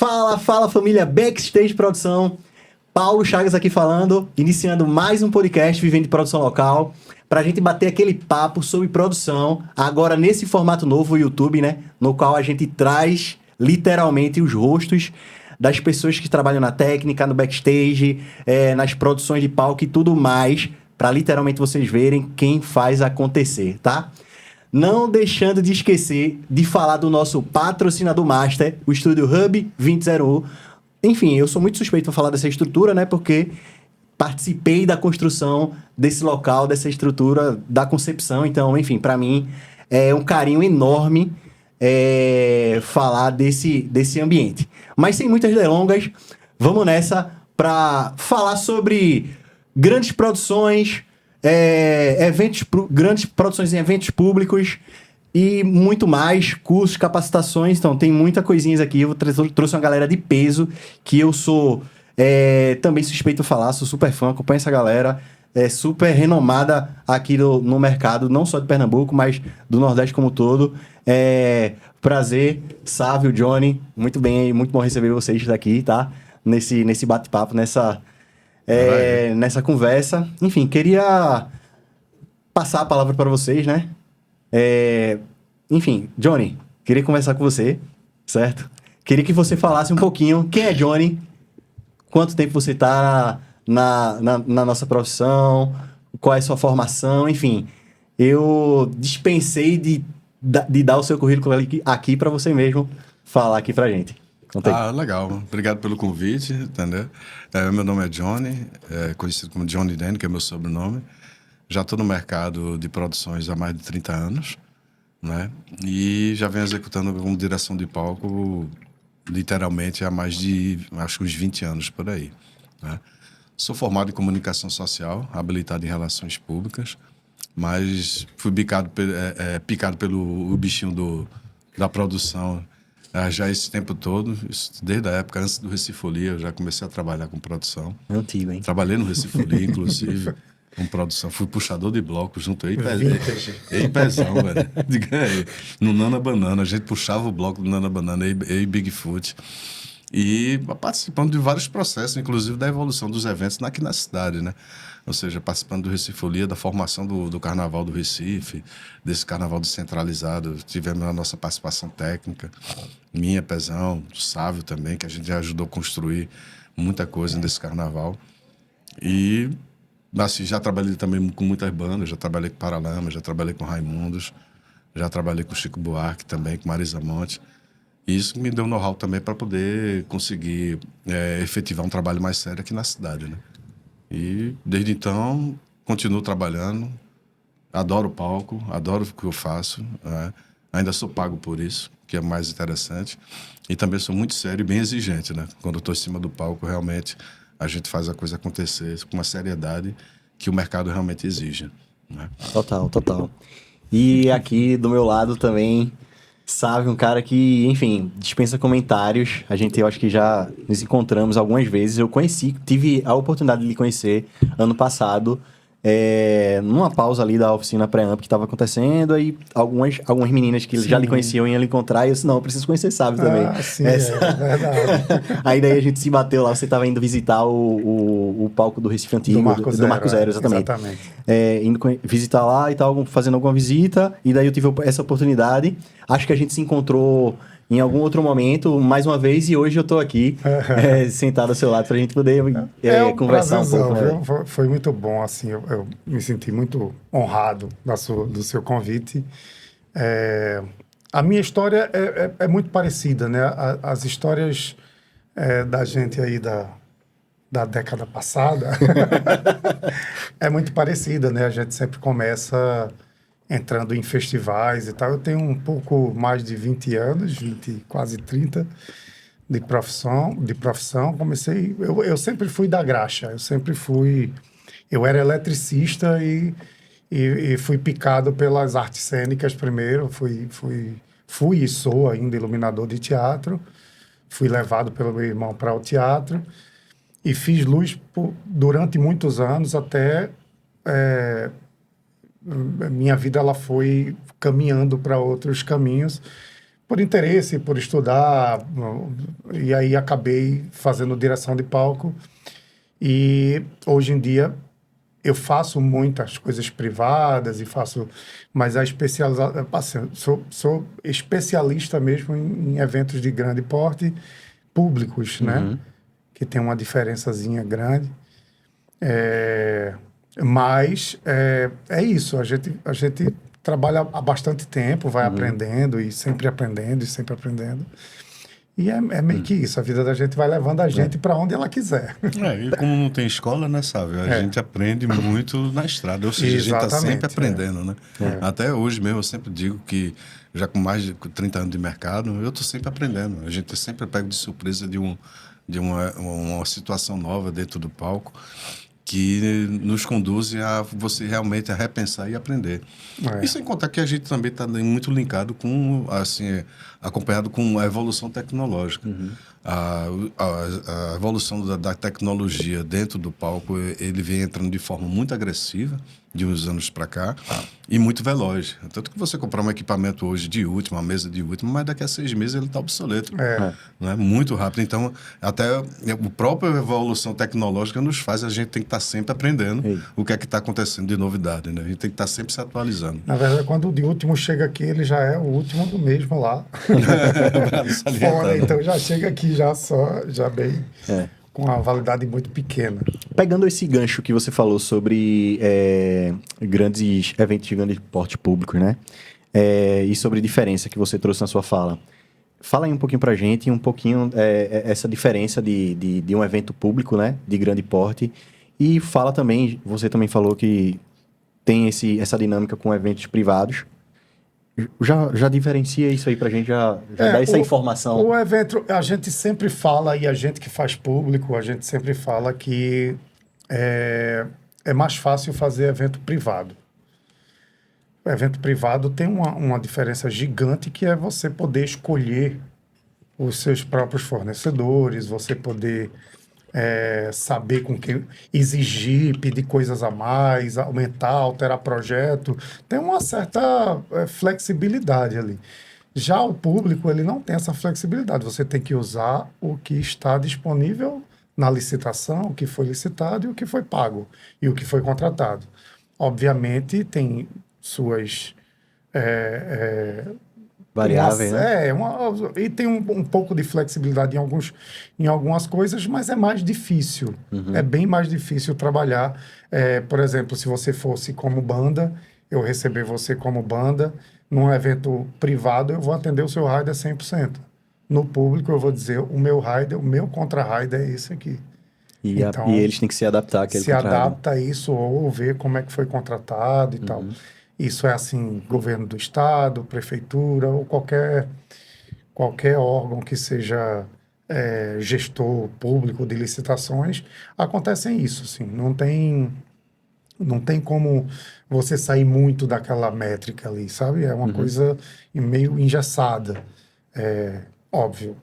Fala família Backstage Produção, Paulo Chagas aqui falando, iniciando mais um podcast Vivendo de Produção Local, pra gente bater aquele papo sobre produção, agora nesse formato novo, o YouTube, né, no qual a gente traz literalmente os rostos das pessoas que trabalham na técnica, no backstage, nas produções de palco e tudo mais, pra literalmente vocês verem quem faz acontecer, tá? Não deixando de esquecer de falar do nosso patrocinador master, o Estúdio Hub 2001. Enfim, eu sou muito suspeito para falar dessa estrutura, né? Porque participei da construção desse local, dessa estrutura, da concepção. Então, enfim, para mim é um carinho enorme falar desse ambiente. Mas sem muitas delongas, vamos nessa para falar sobre grandes produções, grandes produções em eventos públicos e muito mais, cursos, capacitações. Então, tem muita coisinhas aqui. Eu trouxe uma galera de peso que eu sou também suspeito de falar, sou super fã, acompanho essa galera, super renomada aqui no mercado, não só de Pernambuco, mas do Nordeste como um todo. Prazer, Sávio, Johnny, muito bem, muito bom receber vocês daqui, tá? Nesse bate-papo, nessa conversa. Enfim, queria passar a palavra para vocês, né? Enfim, Johnny, queria conversar com você, certo? Queria que você falasse um pouquinho quem é Johnny, quanto tempo você está na nossa profissão, qual é a sua formação, enfim. Eu dispensei de dar o seu currículo aqui para você mesmo falar aqui pra gente. Legal. Obrigado pelo convite, entendeu? Meu nome é Johnny, conhecido como Johnny Danny, que é meu sobrenome. Já estou no mercado de produções há mais de 30 anos, né? E já venho executando como direção de palco literalmente há mais de, acho que uns 20 anos por aí, né? Sou formado em comunicação social, habilitado em relações públicas, mas fui picado pelo bichinho da produção já esse tempo todo, desde a época antes do Recifolia, eu já comecei a trabalhar com produção. Antigo, hein? Trabalhei no Recifolia, inclusive, com produção. Fui puxador de bloco junto aí, pezão, velho. Diga aí, no Nana Banana, a gente puxava o bloco do Nana Banana e Bigfoot. E participando de vários processos, inclusive da evolução dos eventos aqui na cidade, né? Ou seja, participando do Recifolia, da formação do Carnaval do Recife, desse Carnaval descentralizado. Tivemos a nossa participação técnica, minha, Pezão, do Sávio também, que a gente já ajudou a construir muita coisa nesse Carnaval. E, assim, já trabalhei também com muitas bandas, já trabalhei com Paralama, já trabalhei com Raimundos, já trabalhei com Chico Buarque também, com Marisa Monte. E isso me deu know-how também para poder conseguir efetivar um trabalho mais sério aqui na cidade, né? E desde então continuo trabalhando, adoro o palco, adoro o que eu faço, né? Ainda sou pago por isso, que é mais interessante. E também sou muito sério e bem exigente, né? Quando eu estou em cima do palco, realmente a gente faz a coisa acontecer com uma seriedade que o mercado realmente exige, né? Total. E aqui do meu lado também, sabe, um cara que, enfim, dispensa comentários. Eu acho que já nos encontramos algumas vezes. Tive a oportunidade de lhe conhecer ano passado, numa pausa ali da oficina pré-amp que estava acontecendo, aí algumas meninas que já lhe conheciam iam lhe encontrar, e eu disse, não, eu preciso conhecer Sábio também. Sim, é verdade. Aí daí a gente se bateu lá, você estava indo visitar o palco do Recife Antigo, do Marco Zero, exatamente. Indo visitar lá e tal, fazendo alguma visita, e daí eu tive essa oportunidade. Acho que a gente se encontrou em algum outro momento, mais uma vez, e hoje eu tô aqui, sentado ao seu lado, pra gente poder conversar um pouco. Né? Foi muito bom, assim, eu me senti muito honrado do seu convite. A minha história é muito parecida, né? As histórias da gente aí da década passada é muito parecida, né? A gente sempre começa entrando em festivais e tal. Eu tenho um pouco mais de 20 anos, quase 30, de profissão. Comecei... Eu sempre fui da graxa. Eu era eletricista e fui picado pelas artes cênicas primeiro. Fui e sou ainda iluminador de teatro. Fui levado pelo meu irmão para o teatro e fiz luz durante muitos anos até... minha vida ela foi caminhando para outros caminhos por interesse, por estudar, e aí acabei fazendo direção de palco. E hoje em dia eu faço muitas coisas privadas e faço, mas a especialização, assim, sou especialista mesmo em eventos de grande porte públicos, né? Que tem uma diferençazinha grande. Mas é isso, a gente trabalha há bastante tempo, vai aprendendo e sempre aprendendo e sempre aprendendo. E é meio que isso, a vida da gente vai levando a gente para onde ela quiser. E como não tem escola, né, Sávio? A gente aprende muito na estrada, ou seja, a gente está sempre aprendendo, né? Até hoje mesmo eu sempre digo que, já com mais de 30 anos de mercado, eu estou sempre aprendendo. A gente sempre pega de surpresa de uma situação nova dentro do palco, que nos conduzem a você realmente a repensar e aprender. E sem contar que a gente também está muito linkado com, assim, acompanhado com a evolução tecnológica. A evolução da tecnologia dentro do palco, ele vem entrando de forma muito agressiva, de uns anos para cá, e muito veloz. Tanto que você comprar um equipamento hoje de última, uma mesa de última, mas daqui a 6 meses ele está obsoleto. Né? Muito rápido. Então, até a própria evolução tecnológica nos faz, a gente tem que estar sempre aprendendo o que é que está acontecendo de novidade. Né? A gente tem que estar sempre se atualizando. Na verdade, quando o de último chega aqui, ele já é o último do mesmo lá. Fora, então já chega aqui já bem... com uma validade muito pequena. Pegando esse gancho que você falou sobre grandes eventos de grande porte público, né? E sobre diferença que você trouxe na sua fala. Fala aí um pouquinho pra gente, essa diferença de um evento público, né? De grande porte. E fala também, você também falou que tem essa dinâmica com eventos privados. Já diferencia isso aí pra gente, já dá essa informação. O evento, a gente sempre fala, e a gente que faz público, a gente sempre fala que é mais fácil fazer evento privado. O evento privado tem uma diferença gigante, que é você poder escolher os seus próprios fornecedores, você poder saber com quem exigir, pedir coisas a mais, aumentar, alterar projeto. Tem uma certa flexibilidade ali. Já o público, ele não tem essa flexibilidade. Você tem que usar o que está disponível na licitação, o que foi licitado e o que foi pago, e o que foi contratado. Obviamente, tem suas... variáveis, né? E tem um pouco de flexibilidade em algumas coisas, mas é mais difícil. É bem mais difícil trabalhar. Por exemplo, se você fosse como banda, eu receber você como banda, num evento privado, eu vou atender o seu rider 100%. No público, eu vou dizer, o meu contra-rider é esse aqui. E eles têm que se adaptar àquele contra-rider. Se adapta a isso, ou ver como é que foi contratado e tal. Isso é assim, governo do estado, prefeitura, ou qualquer órgão que seja gestor público de licitações, acontecem isso, assim. Não tem como você sair muito daquela métrica ali, sabe? É uma coisa meio engessada. Óbvio,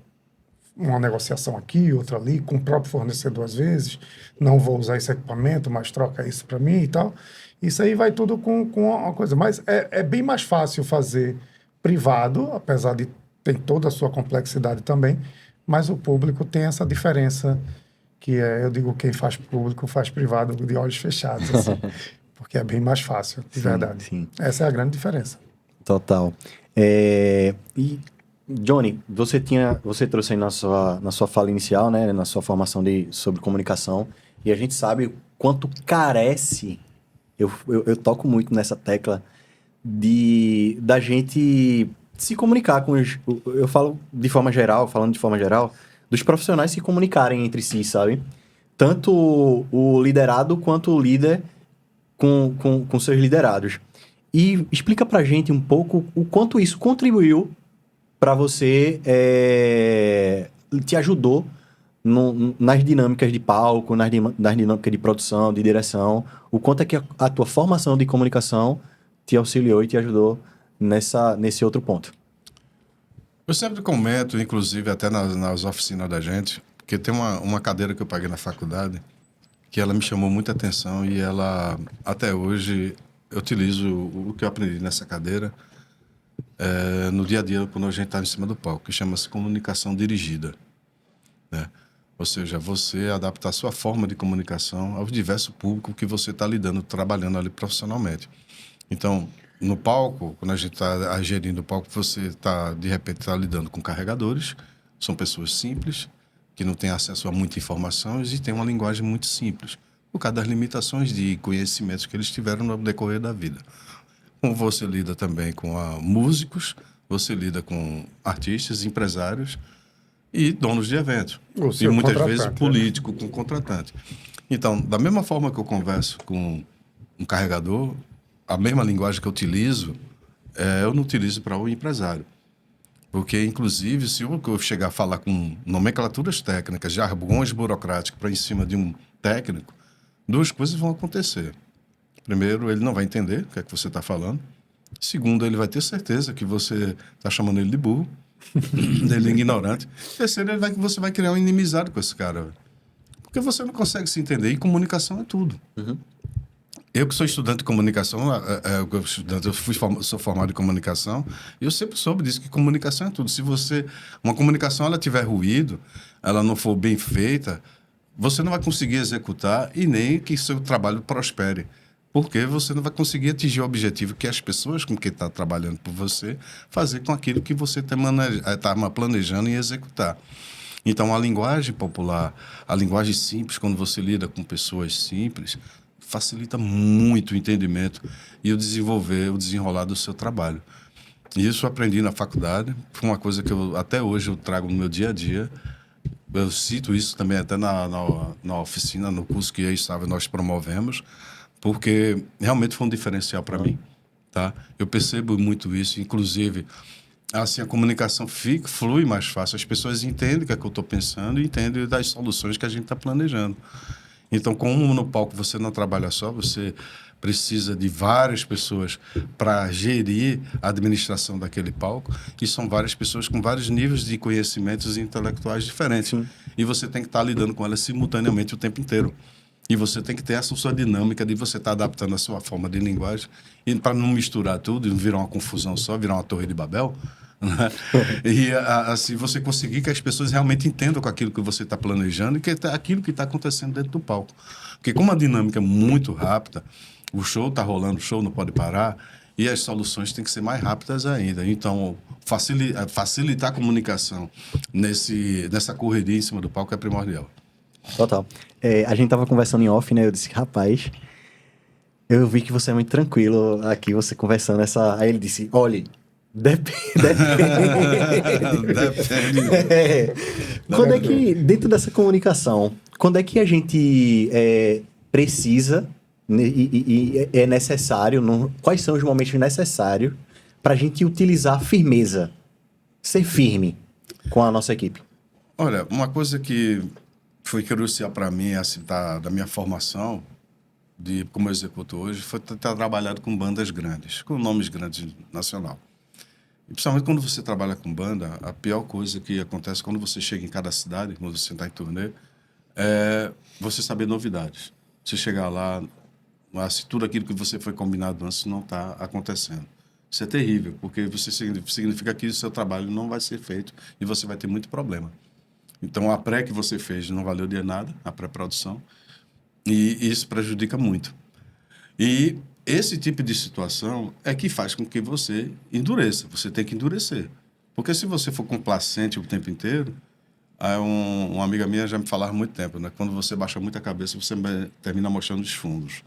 uma negociação aqui, outra ali, com o próprio fornecedor às vezes, não vou usar esse equipamento, mas troca isso para mim e tal. Isso aí vai tudo com uma coisa. Mas é bem mais fácil fazer privado, apesar de ter toda a sua complexidade também, mas o público tem essa diferença, que eu digo, quem faz público faz privado de olhos fechados, assim, porque é bem mais fácil, de verdade. Sim. Essa é a grande diferença. Total. E, Johnny, você trouxe aí na sua fala inicial, né, na sua formação sobre comunicação, e a gente sabe quanto carece... Eu toco muito nessa tecla da gente se comunicar com os... Eu falo falando de forma geral, dos profissionais se comunicarem entre si, sabe? Tanto o liderado quanto o líder com seus liderados. E explica pra gente um pouco o quanto isso contribuiu para você, te ajudou nas dinâmicas de palco, nas dinâmicas de produção, de direção, o quanto é que a tua formação de comunicação te auxiliou e te ajudou nesse outro ponto. Eu sempre comento, inclusive até nas oficinas da gente, que tem uma cadeira que eu paguei na faculdade, que ela me chamou muita atenção e ela, até hoje, eu utilizo o que eu aprendi nessa cadeira no dia a dia quando a gente está em cima do palco, que chama-se comunicação dirigida, né? Ou seja, você adaptar a sua forma de comunicação ao diverso público que você está lidando, trabalhando ali profissionalmente. Então, no palco, quando a gente está gerindo o palco, você está, de repente, tá lidando com carregadores, são pessoas simples, que não têm acesso a muita informação e têm uma linguagem muito simples, por causa das limitações de conhecimentos que eles tiveram no decorrer da vida. Como você lida também com músicos, você lida com artistas, empresários e donos de eventos. O E seu muitas vezes contratante, político com contratante. Então, da mesma forma que eu converso com um carregador, a mesma linguagem que eu utilizo, eu não utilizo para o empresário. Porque, inclusive, se eu chegar a falar com nomenclaturas técnicas, jargões burocráticos para em cima de um técnico, duas coisas vão acontecer. Primeiro, ele não vai entender o que é que você está falando. Segundo, ele vai ter certeza que você está chamando ele de burro, ele é ignorante. Terceiro, você vai criar uma inimizade com esse cara. Porque você não consegue se entender. E comunicação é tudo. Eu que sou estudante de comunicação, sou formado em comunicação, e eu sempre soube disso, que comunicação é tudo. Se uma comunicação ela tiver ruído, ela não for bem feita, você não vai conseguir executar e nem que seu trabalho prospere. Porque você não vai conseguir atingir o objetivo que as pessoas com quem está trabalhando por você fazer com aquilo que você está planejando e executar. Então, a linguagem popular, a linguagem simples, quando você lida com pessoas simples, facilita muito o entendimento e o desenrolar do seu trabalho. E isso eu aprendi na faculdade, foi uma coisa que até hoje eu trago no meu dia a dia. Eu cito isso também até na oficina, no curso que nós promovemos, porque realmente foi um diferencial para mim, tá? Eu percebo muito isso, inclusive, assim, a comunicação flui mais fácil, as pessoas entendem o que é que eu estou pensando e entendem das soluções que a gente está planejando. Então, como no palco você não trabalha só, você precisa de várias pessoas para gerir a administração daquele palco, e são várias pessoas com vários níveis de conhecimentos intelectuais diferentes. Sim. E você tem que estar lidando com elas simultaneamente o tempo inteiro. E você tem que ter essa sua dinâmica de você estar adaptando a sua forma de linguagem, e para não misturar tudo e não virar uma confusão só, virar uma torre de Babel, né? E assim você conseguir que as pessoas realmente entendam com aquilo que você está planejando e que aquilo que está acontecendo dentro do palco. Porque como a dinâmica é muito rápida, o show está rolando, o show não pode parar, e as soluções têm que ser mais rápidas ainda. Então, facilitar a comunicação nessa correria em cima do palco é primordial. Total. A gente tava conversando em off, né? Eu disse, rapaz, eu vi que você é muito tranquilo aqui, você conversando Aí ele disse, olha, depende. Quando é que, dentro dessa comunicação, quando é que a gente precisa e é necessário, quais são os momentos necessários para a gente utilizar firmeza, ser firme com a nossa equipe? Olha, uma coisa que foi crucial para mim, assim, da minha formação, como eu executo hoje, foi ter trabalhado com bandas grandes, com nomes grandes nacional. E principalmente quando você trabalha com banda, a pior coisa que acontece quando você chega em cada cidade, quando você está em turnê, é você saber novidades. Você chegar lá, se tudo aquilo que você foi combinado antes não está acontecendo. Isso é terrível, porque significa que o seu trabalho não vai ser feito e você vai ter muito problema. Então, a pré que você fez não valeu de nada, a pré-produção, e isso prejudica muito. E esse tipo de situação é que faz com que você endureça. Você tem que endurecer. Porque se você for complacente o tempo inteiro, uma amiga minha já me falava há muito tempo, né? Quando você baixa muito a cabeça, você termina mostrando os fundos,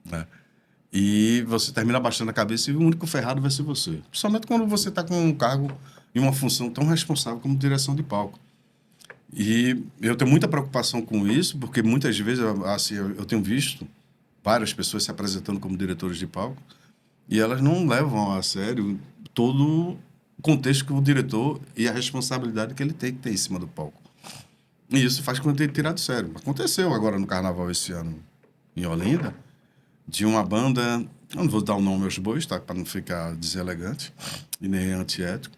né? E você termina baixando a cabeça e o único ferrado vai ser você. Principalmente quando você está com um cargo e uma função tão responsável como direção de palco. E eu tenho muita preocupação com isso, porque muitas vezes eu tenho visto várias pessoas se apresentando como diretores de palco e elas não levam a sério todo o contexto que o diretor e a responsabilidade que ele tem que ter em cima do palco. E isso faz com que ele tirar do sério. Aconteceu agora no Carnaval esse ano em Olinda, de uma banda, eu não vou dar o nome aos bois, tá, para não ficar deselegante e nem antiético,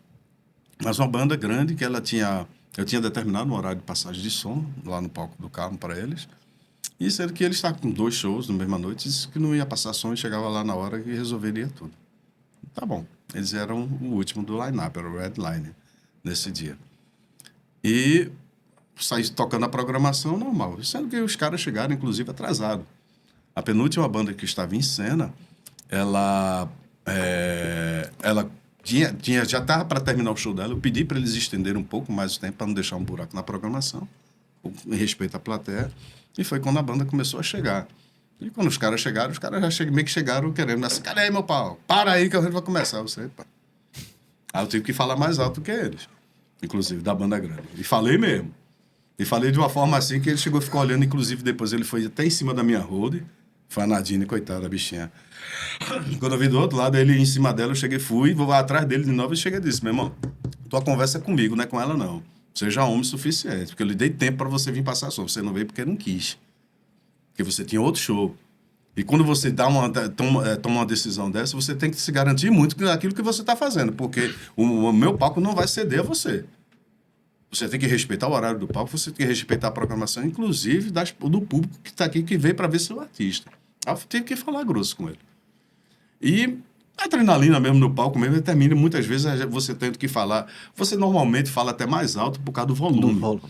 mas uma banda grande que eu tinha determinado um horário de passagem de som lá no palco do carro para eles. E sendo que eles estavam com 2 shows na mesma noite, disse que não ia passar som e chegava lá na hora e resolveria tudo. Tá bom. Eles eram o último do line-up, era o Red Line, nesse dia. E saí tocando a programação normal, sendo que os caras chegaram, inclusive, atrasados. A penúltima banda que estava em cena, ela já estava para terminar o show dela. Eu pedi para eles estenderem um pouco mais o tempo, para não deixar um buraco na programação, em respeito à plateia. E foi quando a banda começou a chegar. E quando os caras chegaram, meio que chegaram querendo assim, cadê aí, meu pau? Para aí que a gente vai começar. Eu sei, pá. Aí eu tive que falar mais alto que eles, inclusive, da banda grande. E falei mesmo. E falei de uma forma assim que ele chegou a ficar olhando, inclusive depois ele foi até em cima da minha road. Foi a Nadine, coitada, a bichinha. Quando eu vi do outro lado, ele em cima dela, eu fui, vou atrás dele de novo e cheguei e disse, meu irmão, tua conversa é comigo, não é com ela não. Seja homem o suficiente, porque eu lhe dei tempo para você vir passar som. Você não veio porque não quis. Porque você tinha outro show. E quando você toma uma decisão dessa, você tem que se garantir muito naquilo que você está fazendo, porque o meu palco não vai ceder a você. Você tem que respeitar o horário do palco, você tem que respeitar a programação, inclusive do público que está aqui, que veio para ver seu artista. Aí eu tive que falar grosso com ele. E a adrenalina mesmo no palco mesmo termina, muitas vezes você tendo que falar. Você normalmente fala até mais alto por causa do volume.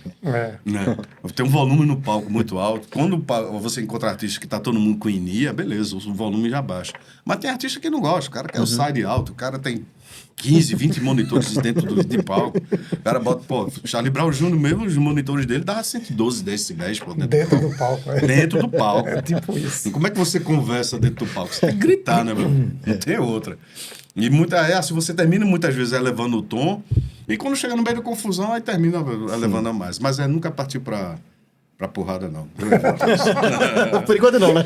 Né? Tem um volume no palco muito alto. Quando você encontra artista que está todo mundo com inia, beleza, o volume já baixa. Mas tem artista que não gosta, o cara quer o side alto, o cara tem 15, 20 monitores dentro de palco. O cara bota, Charlie Brown Jr. mesmo, os monitores dele dava 112 decibéis. Dentro do palco. Dentro do palco. É tipo isso. E como é que você conversa dentro do palco? Você tem que gritar, né, meu? Não tem outra. E se você termina muitas vezes elevando o tom, e quando chega no meio da confusão, aí termina elevando a mais. Mas não partir pra porrada, não. Por enquanto não, né?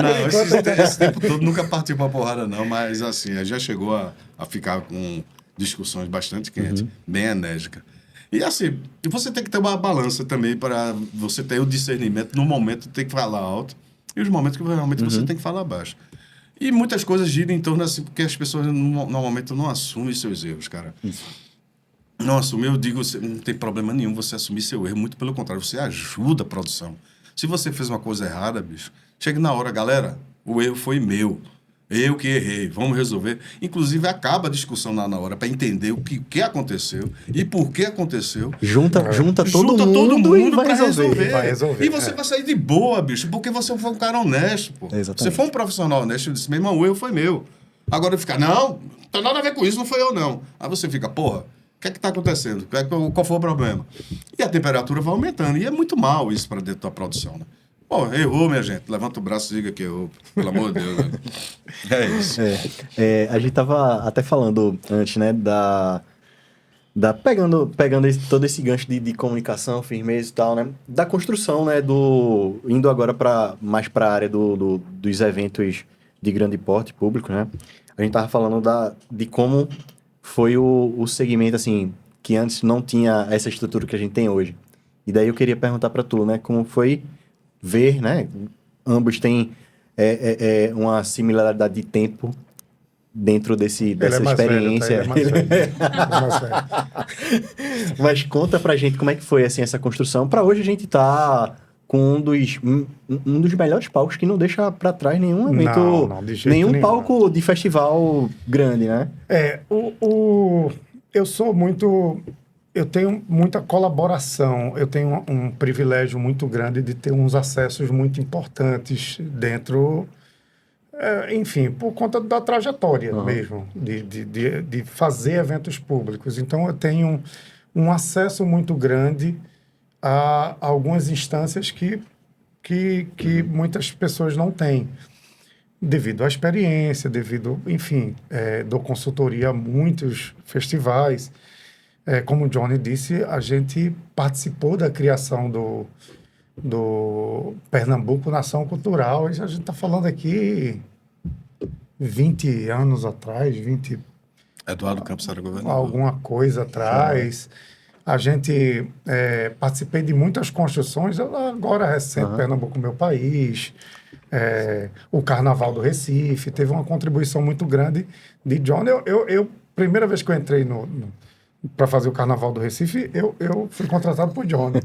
Não, esse tempo todo nunca partiu pra porrada, não. Mas, assim, já chegou a ficar com discussões bastante quentes, bem enérgicas. E, assim, você tem que ter uma balança também para você ter o discernimento no momento de ter que falar alto e os momentos que realmente você tem que falar baixo. E muitas coisas giram em torno, assim, porque as pessoas normalmente não assumem seus erros, cara. Não assumir, eu digo, não tem problema nenhum você assumir seu erro, muito pelo contrário, você ajuda a produção. Se você fez uma coisa errada, bicho, chega na hora, galera, o erro foi meu, eu que errei, vamos resolver. Inclusive, acaba a discussão na hora para entender o que aconteceu e por que aconteceu. Junta todo mundo e vai resolver. Vai resolver. E você vai sair de boa, bicho, porque você foi um cara honesto, pô. Exatamente. Você foi um profissional honesto, eu disse, meu irmão, o erro foi meu. Agora fica, não tem nada a ver com isso, não foi eu, não. Aí você fica, porra, o que é que está acontecendo? Qual foi o problema? E a temperatura vai aumentando. E é muito mal isso para dentro da produção, né? Pô, errou, minha gente. Levanta o braço e diga que errou. Pelo amor de Deus. Né? É isso. A gente tava até falando antes, né, pegando todo esse gancho de comunicação, firmeza e tal, né, da construção, né, indo agora mais para a área dos eventos de grande porte público, né? A gente tava falando de como foi o segmento, assim, que antes não tinha essa estrutura que a gente tem hoje. E daí eu queria perguntar para tu, né, como foi ver, né, ambos têm uma similaridade de tempo dentro dessa experiência. Velho, tá? Ele é mais velho. Mas conta pra gente como é que foi, assim, essa construção. Para hoje a gente tá com um dos melhores palcos que não deixa para trás nenhum evento, não, de jeito nenhum nenhum. palco de festival grande, né? Eu tenho muita colaboração, eu tenho um privilégio muito grande de ter uns acessos muito importantes dentro, enfim, por conta da trajetória mesmo, de fazer eventos públicos. Então, eu tenho um acesso muito grande a algumas instâncias que muitas pessoas não têm, devido à experiência, enfim, dou consultoria a muitos festivais. Como o Johnny disse, a gente participou da criação do Pernambuco Nação Cultural. A gente está falando aqui 20 anos atrás, Eduardo Campos era governador. Alguma coisa atrás. A gente participei de muitas construções, agora recente, Pernambuco Meu País, o Carnaval do Recife, teve uma contribuição muito grande de Johnny. Primeira vez que eu entrei para fazer o Carnaval do Recife, eu fui contratado por Johnny.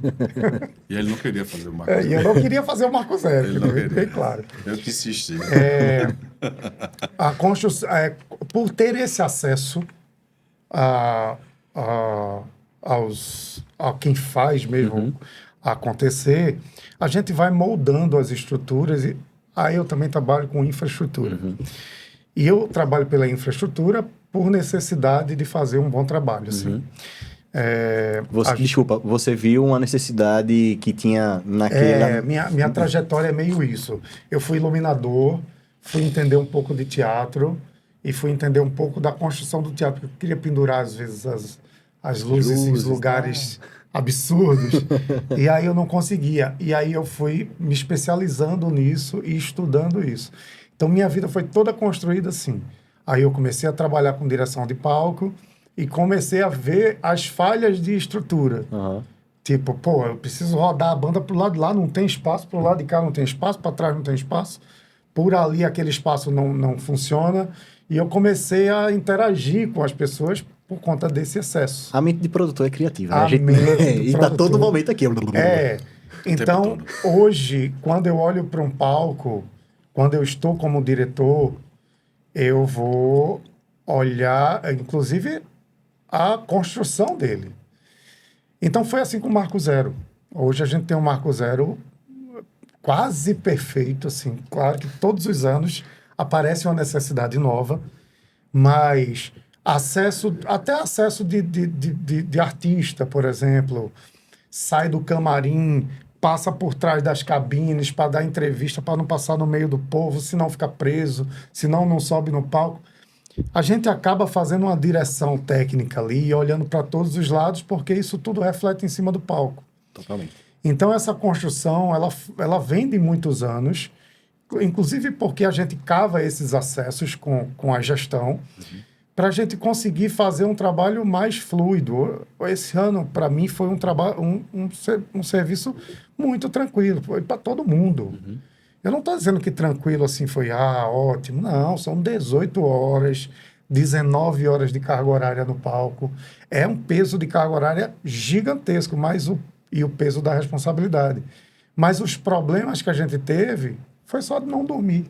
E ele não queria fazer o Marco E Zero. eu não queria fazer o Marco Zero, Ele não bem queria. claro. Eu que insisti. A construção, por ter esse acesso a, a quem faz mesmo acontecer, a gente vai moldando as estruturas. E aí eu também trabalho com infraestrutura. E eu trabalho pela infraestrutura por necessidade de fazer um bom trabalho. Assim. Desculpa, você viu uma necessidade que tinha naquela... Minha trajetória é meio isso. Eu fui iluminador, fui entender um pouco de teatro e fui entender um pouco da construção do teatro. Porque eu queria pendurar, às vezes, as luzes em lugares absurdos. E aí eu não conseguia. E aí eu fui me especializando nisso e estudando isso. Então, minha vida foi toda construída assim. Aí eu comecei a trabalhar com direção de palco e comecei a ver as falhas de estrutura. Tipo, pô, eu preciso rodar a banda pro lado de lá, não tem espaço, pro lado de cá não tem espaço, para trás não tem espaço, por ali aquele espaço não funciona. E eu comecei a interagir com as pessoas por conta desse excesso. A mente de produtor é criativa, né? A mente do E tá produtor. todo momento aqui. Então, hoje, quando eu olho para um palco, quando eu estou como diretor, eu vou olhar, inclusive, a construção dele. Então, foi assim com o Marco Zero. Hoje a gente tem um Marco Zero quase perfeito, assim. Claro que todos os anos aparece uma necessidade nova, mas até acesso de artista, por exemplo, sai do camarim, passa por trás das cabines para dar entrevista, para não passar no meio do povo, senão fica preso, senão não sobe no palco. A gente acaba fazendo uma direção técnica ali, olhando para todos os lados, porque isso tudo reflete em cima do palco. Totalmente. Então, essa construção, ela vem de muitos anos, inclusive porque a gente cava esses acessos com a gestão, para a gente conseguir fazer um trabalho mais fluido. Esse ano, para mim, foi um serviço muito tranquilo, foi para todo mundo. Eu não estou dizendo que tranquilo assim foi, ótimo. Não, são 18 horas, 19 horas de carga horária no palco. É um peso de carga horária gigantesco, e o peso da responsabilidade. Mas os problemas que a gente teve foi só de não dormir.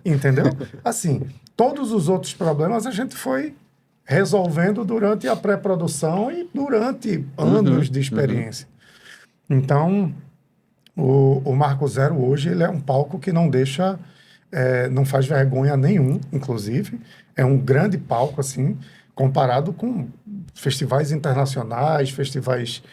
Entendeu? Assim, todos os outros problemas a gente foi resolvendo durante a pré-produção e durante anos de experiência. Então, o Marco Zero hoje ele é um palco que não deixa, não faz vergonha nenhum, inclusive. É um grande palco, assim, comparado com festivais internacionais, festivais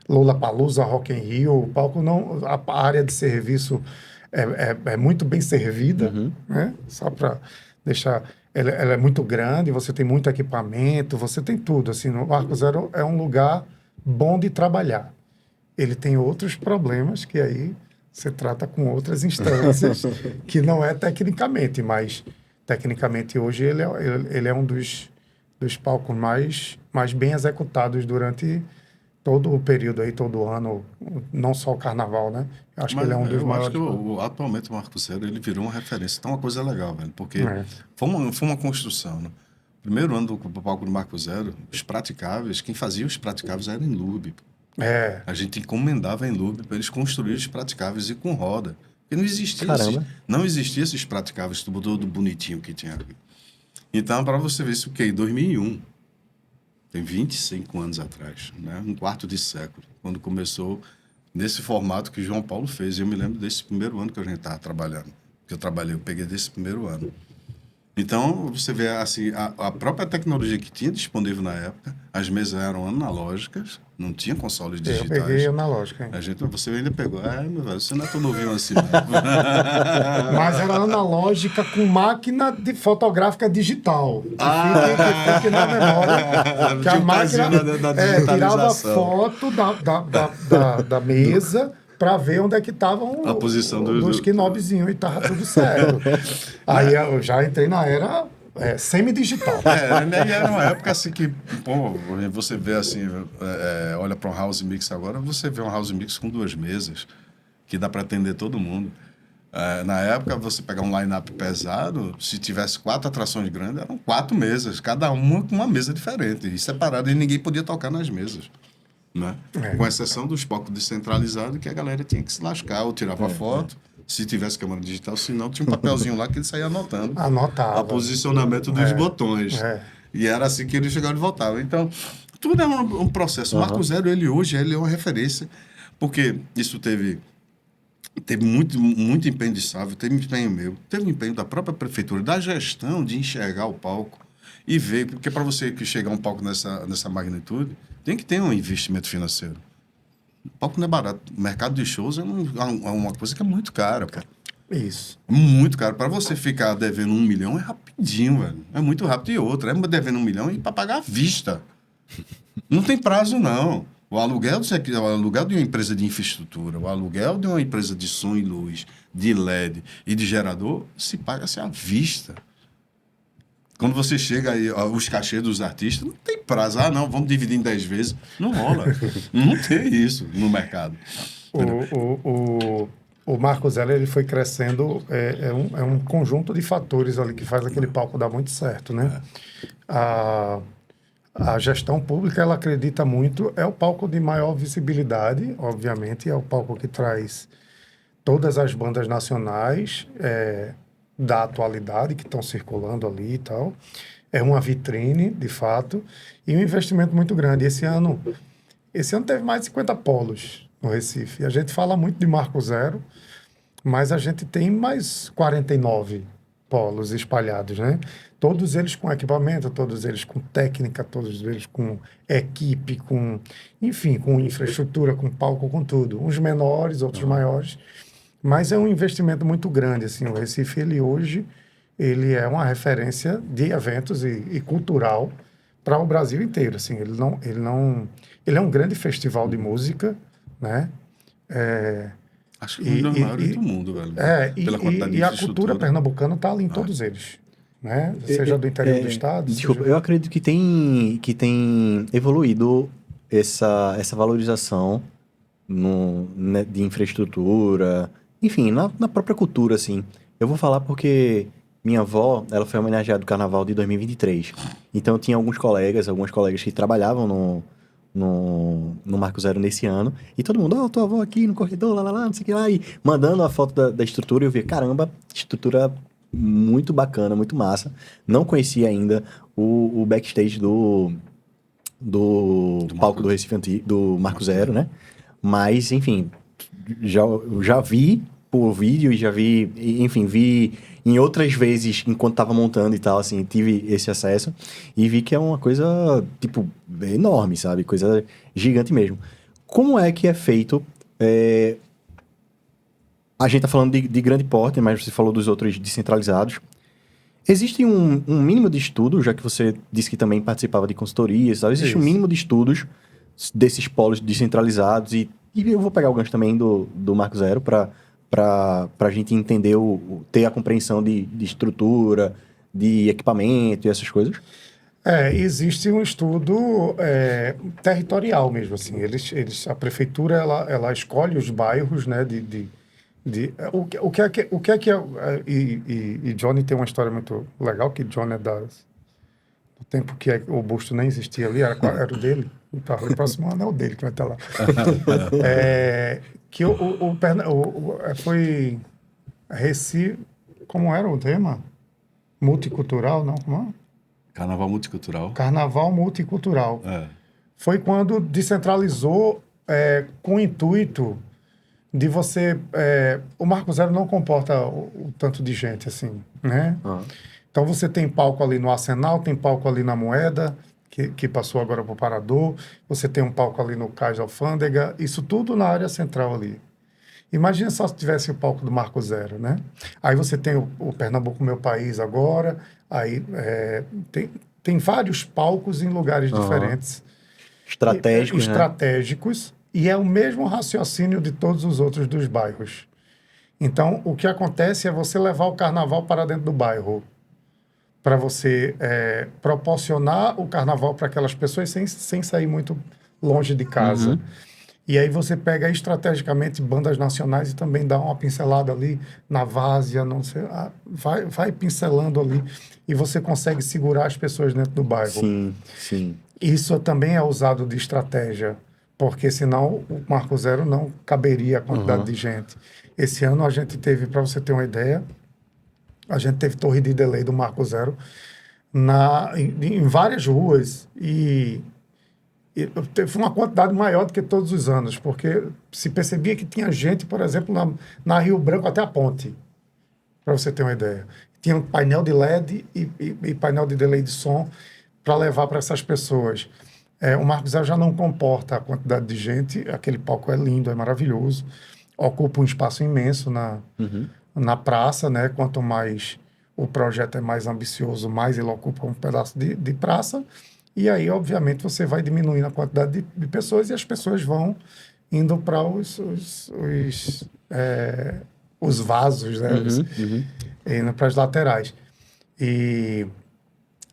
Lollapalooza, Rock in Rio. O palco não, a área de serviço é muito bem servida, né? Só para deixar, ela é muito grande, você tem muito equipamento, você tem tudo. Assim, o Marco Zero é um lugar bom de trabalhar. Ele tem outros problemas que aí você trata com outras instâncias, que não é tecnicamente, mas tecnicamente hoje ele é um dos palcos mais bem executados durante todo o período aí, todo o ano, não só o carnaval, né? Eu acho que ele é um dos maiores. Eu acho que atualmente o Marco Zero ele virou uma referência. Então, uma coisa legal, velho, porque foi uma construção, né? Primeiro ano do palco do Marco Zero, os praticáveis, quem fazia os praticáveis era em Lube. A gente encomendava em Lube para eles construírem os praticáveis e com roda. Porque não existia esses praticáveis todo bonitinho que tinha aqui. Então, para você ver isso, o quê? Em 2001, tem 25 anos atrás, né? Um quarto de século, quando começou nesse formato que João Paulo fez. E eu me lembro desse primeiro ano que a gente estava trabalhando. Que eu peguei desse primeiro ano. Então, você vê assim, a própria tecnologia que tinha disponível na época, as mesas eram analógicas, não tinha consoles digitais. Eu peguei analógica, hein? Você ainda pegou. Meu velho, você não é tão novinho assim. Mas era analógica com máquina fotográfica digital. Que fique na memória. Que a máquina tirava foto da mesa para ver onde é que estavam a posição dos knobzinhos e tava tudo certo. Aí eu já entrei na era semi-digital. Era uma época assim que, pô, você vê assim, olha para um house mix agora, você vê um house mix com 2 mesas, que dá para atender todo mundo. Na época, você pegar um line-up pesado, se tivesse 4 atrações grandes, eram 4 mesas, cada uma com uma mesa diferente, e separada, e ninguém podia tocar nas mesas. Né? Com exceção dos palcos descentralizados, que a galera tinha que se lascar, ou tirava foto, se tivesse câmera digital, se não, tinha um papelzinho lá que ele saía anotando Anotava. o posicionamento dos botões. E era assim que eles chegavam e voltavam. Então, tudo é um processo. O Marco Zero, ele hoje, ele é uma referência, porque isso teve muito empenho de Sávio, teve empenho meu, teve empenho da própria prefeitura, da gestão de enxergar o palco e ver, porque para você que chegar a um palco nessa magnitude, tem que ter um investimento financeiro. O palco não é barato. O mercado de shows é uma coisa que é muito cara, cara. Isso. Muito caro. Para você ficar devendo 1 milhão é rapidinho, velho. É muito rápido. E outra, é devendo 1 milhão e para pagar à vista. Não tem prazo, não. O aluguel de uma empresa de infraestrutura, o aluguel de uma empresa de som e luz, de LED e de gerador, se paga-se à vista. Quando você chega aí, os cachês dos artistas, não tem prazo. Ah, não, vamos dividir em 10 vezes. Não rola. Não tem isso no mercado. O Marco Zero, ele foi crescendo, é um conjunto de fatores ali que faz aquele palco dar muito certo, né? A gestão pública, ela acredita muito, é o palco de maior visibilidade, obviamente, é o palco que traz todas as bandas nacionais da atualidade que estão circulando ali e tal. É uma vitrine, de fato, e um investimento muito grande. Esse ano teve mais de 50 polos no Recife. A gente fala muito de Marco Zero, mas a gente tem mais 49 polos espalhados, né? Todos eles com equipamento, todos eles com técnica, todos eles com equipe, com infraestrutura, com palco, com tudo. Uns menores, outros maiores. Mas é um investimento muito grande, assim. O Recife, hoje, ele é uma referência de eventos e cultural para o Brasil inteiro, assim. Ele é um grande festival de música, né? Acho que um dos maiores do mundo, velho. Pela quantidade de infraestrutura. A cultura pernambucana está ali em todos eles, né? Seja do interior do estado. Desculpa, eu acredito que tem evoluído essa valorização de infraestrutura, enfim, na própria cultura, assim. Eu vou falar porque minha avó, ela foi homenageada do Carnaval de 2023. Então, eu tinha algumas colegas que trabalhavam no Marco Zero nesse ano, e todo mundo, tua avó aqui no corredor, lá, não sei o que lá, e mandando a foto da estrutura, e eu vi, caramba, estrutura muito bacana, muito massa. Não conhecia ainda o backstage do palco do Recife do Marco Zero, né? Mas, enfim, já vi por vídeo e já vi, enfim, vi em outras vezes enquanto estava montando e tal, assim, tive esse acesso e vi que é uma coisa, tipo, enorme, sabe? Coisa gigante mesmo. Como é que é feito? A gente tá falando de grande porte, mas você falou dos outros descentralizados. Existe um mínimo de estudo, já que você disse que também participava de consultorias, sabe? Existe um mínimo de estudos desses polos descentralizados e eu vou pegar o gancho também do Marco Zero para a gente entender, ter a compreensão de estrutura, de equipamento e essas coisas? Existe um estudo territorial mesmo, assim. A prefeitura, ela escolhe os bairros, né, o que é que e Johnny tem uma história muito legal, que Johnny é do tempo que o busto nem existia ali, era o dele. Então, o próximo ano é o dele que vai estar lá. Que foi Recife, como era o tema? Multicultural, não? Como é? Carnaval multicultural. Carnaval multicultural. Foi quando descentralizou com o intuito de você... o Marco Zero não comporta o tanto de gente, assim, né? Então, você tem palco ali no Arsenal, tem palco ali na Moeda, que passou agora para o Parador, você tem um palco ali no Cais da Alfândega, isso tudo na área central ali. Imagina só se tivesse o palco do Marco Zero, né? Aí você tem o Pernambuco, Meu País agora, aí tem vários palcos em lugares diferentes. Estratégicos, né? E é o mesmo raciocínio de todos os outros dos bairros. Então, o que acontece é você levar o carnaval para dentro do bairro, para você proporcionar o carnaval para aquelas pessoas sem sair muito longe de casa. E aí você pega estrategicamente bandas nacionais e também dá uma pincelada ali na várzea, não sei, vai pincelando ali e você consegue segurar as pessoas dentro do bairro. Sim, sim. Isso também é usado de estratégia, porque senão o Marco Zero não caberia a quantidade de gente. Esse ano a gente teve, para você ter uma ideia, a gente teve torre de delay do Marco Zero em várias ruas e teve uma quantidade maior do que todos os anos, porque se percebia que tinha gente, por exemplo, na Rio Branco até a ponte, para você ter uma ideia. Tinha um painel de LED e painel de delay de som para levar para essas pessoas. O Marco Zero já não comporta a quantidade de gente, aquele palco é lindo, é maravilhoso, ocupa um espaço imenso na praça, né? Quanto mais o projeto é mais ambicioso, mais ele ocupa um pedaço de praça. E aí, obviamente, você vai diminuindo a quantidade de pessoas e as pessoas vão indo para os vasos, né? Indo para as laterais. E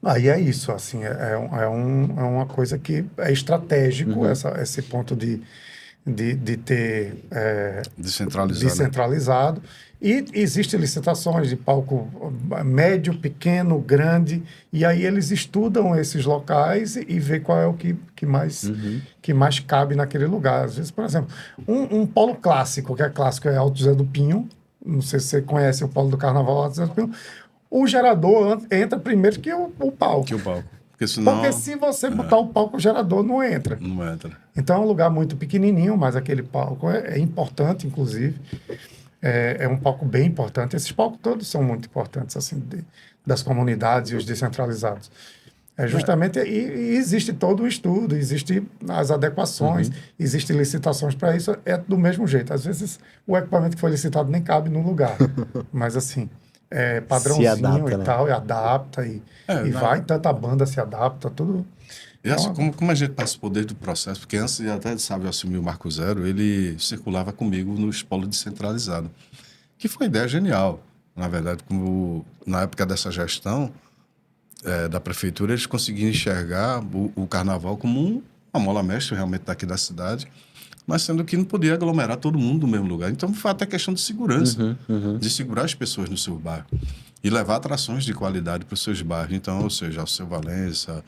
aí é isso, assim, é uma coisa que é estratégico, esse ponto de ter descentralizado. E existem licitações de palco médio, pequeno, grande, e aí eles estudam esses locais e vê qual é o que mais cabe naquele lugar. Às vezes, por exemplo, um polo clássico, que é clássico, é Alto José do Pinho. Não sei se você conhece o polo do Carnaval Alto José do Pinho. O gerador entra primeiro que o palco. Porque senão... Porque se você botar o palco, o gerador não entra. Não entra. Então é um lugar muito pequenininho, mas aquele palco é importante, inclusive. É um palco bem importante. Esses palcos todos são muito importantes, assim, das comunidades e os descentralizados. Justamente, e existe todo o estudo, existem as adequações, existem licitações para isso, é do mesmo jeito. Às vezes, o equipamento que foi licitado nem cabe no lugar, mas assim, padrãozinho adapta, e né? tal, e adapta, e vai, tanta banda se adapta, tudo. E assim, como a gente participou desde o processo, porque antes até, sabe, eu assumi o Marco Zero, ele circulava comigo nos polos descentralizados, que foi uma ideia genial. Na verdade, na época dessa gestão da prefeitura, eles conseguiam enxergar o carnaval como uma mola mestre realmente daqui da cidade, mas sendo que não podia aglomerar todo mundo no mesmo lugar. Então, foi até questão de segurança, de segurar as pessoas no seu bairro e levar atrações de qualidade para os seus bairros. Então, ou seja, o seu Valença,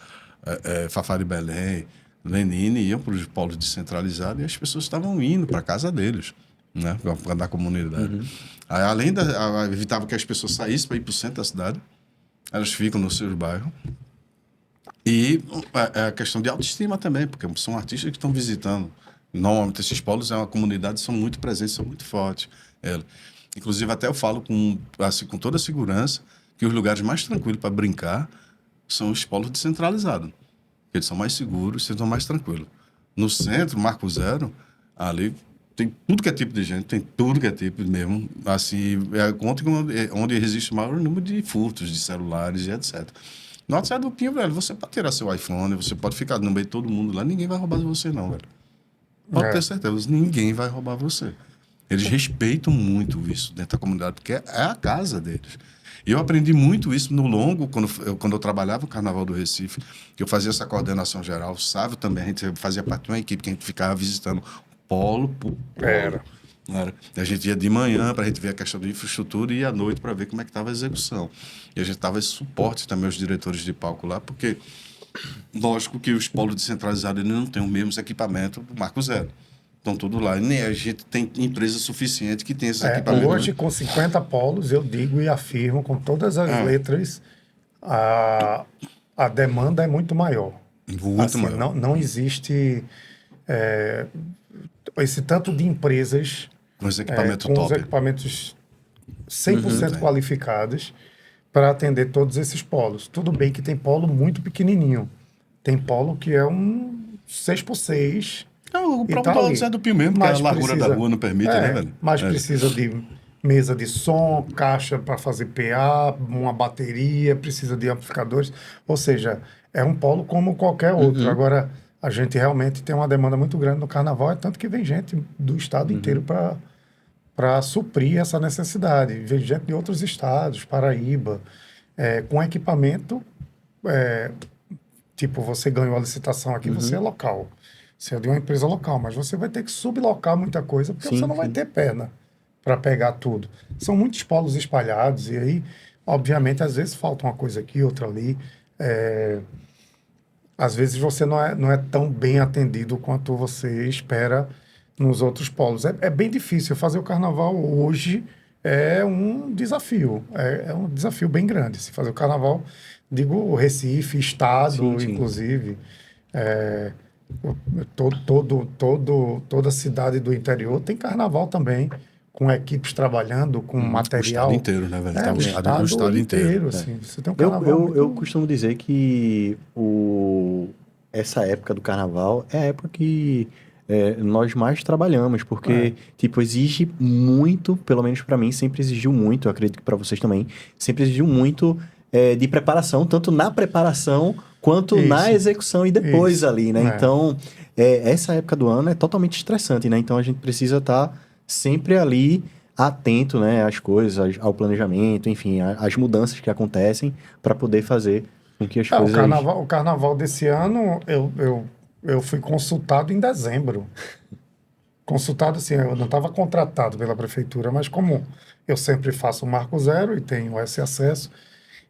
Fafá de Belém, Lenine iam para os polos descentralizados e as pessoas estavam indo para a casa deles, né, da comunidade. Aí, evitava que as pessoas saíssem para ir para o centro da cidade, elas ficam nos seus bairros. E a questão de autoestima também, porque são artistas que estão visitando. Normalmente, esses polos é uma comunidade, são muito presentes, são muito fortes. Inclusive, até eu falo com toda a segurança que os lugares mais tranquilos para brincar são os polos descentralizados. Eles são mais seguros, eles são mais tranquilos. No centro, Marco Zero, ali tem tudo que é tipo de gente, tem tudo que é tipo mesmo. Assim, onde existe o maior número de furtos de celulares e etc. No Alto José do Pinho, velho, você pode tirar seu iPhone, você pode ficar no meio de todo mundo lá, ninguém vai roubar você não, velho. Pode ter certeza, ninguém vai roubar você. Eles respeitam muito isso dentro da comunidade, porque é a casa deles. E eu aprendi muito isso no longo, quando eu trabalhava no Carnaval do Recife, que eu fazia essa coordenação geral. O Sávio também, a gente fazia parte de uma equipe que a gente ficava visitando polo por polo. A gente ia de manhã para a gente ver a questão da infraestrutura e à noite para ver como é que estava a execução. E a gente dava esse suporte também aos diretores de palco lá, porque lógico que os polos descentralizados não têm os mesmos equipamentos do Marco Zero. Estão tudo lá. E nem a gente tem empresa suficiente que tem esses equipamentos. Hoje, com 50 polos, eu digo e afirmo com todas as letras, a demanda é muito maior. Muito maior. Não existe esse tanto de empresas com os equipamentos com os equipamentos 100% qualificados para atender todos esses polos. Tudo bem que tem polo muito pequenininho. Tem polo que é um 6x6. O próprio Alto José do Pinho mesmo, porque a largura da rua não permite, né, velho? Mas precisa de mesa de som, caixa para fazer PA, uma bateria, precisa de amplificadores. Ou seja, é um polo como qualquer outro. Agora, a gente realmente tem uma demanda muito grande no Carnaval, tanto que vem gente do estado inteiro para suprir essa necessidade. Vem gente de outros estados, Paraíba, com equipamento, tipo, você ganhou a licitação aqui, você é local. Você é de uma empresa local, mas você vai ter que sublocar muita coisa, porque Sim, você não vai sim. ter perna para pegar tudo. São muitos polos espalhados, e aí, obviamente, às vezes falta uma coisa aqui, outra ali. Às vezes você não é tão bem atendido quanto você espera nos outros polos. É bem difícil. Fazer o carnaval hoje é um desafio. É um desafio bem grande. Se fazer o carnaval, digo, o Recife, Estado, Sim, sim. inclusive. É, toda cidade do interior tem carnaval também, com equipes trabalhando, com O estado material. inteiro, né, velho? Tá O estado inteiro, assim. Você tem um Eu, carnaval eu, eu muito... costumo dizer que essa época do carnaval é a época que nós mais trabalhamos, porque, tipo, exige muito, pelo menos pra mim, sempre exigiu muito, eu acredito que pra vocês também, sempre exigiu muito de preparação, tanto na preparação quanto na Isso. execução e depois Isso. ali, né? É. Então, essa época do ano é totalmente estressante, né? Então a gente precisa estar sempre ali atento, né, às coisas, ao planejamento, enfim, às mudanças que acontecem para poder fazer com que as O coisas... carnaval desse ano, eu fui consultado em dezembro. Consultado, assim, eu não estava contratado pela prefeitura, mas como eu sempre faço o Marco Zero e tenho esse acesso,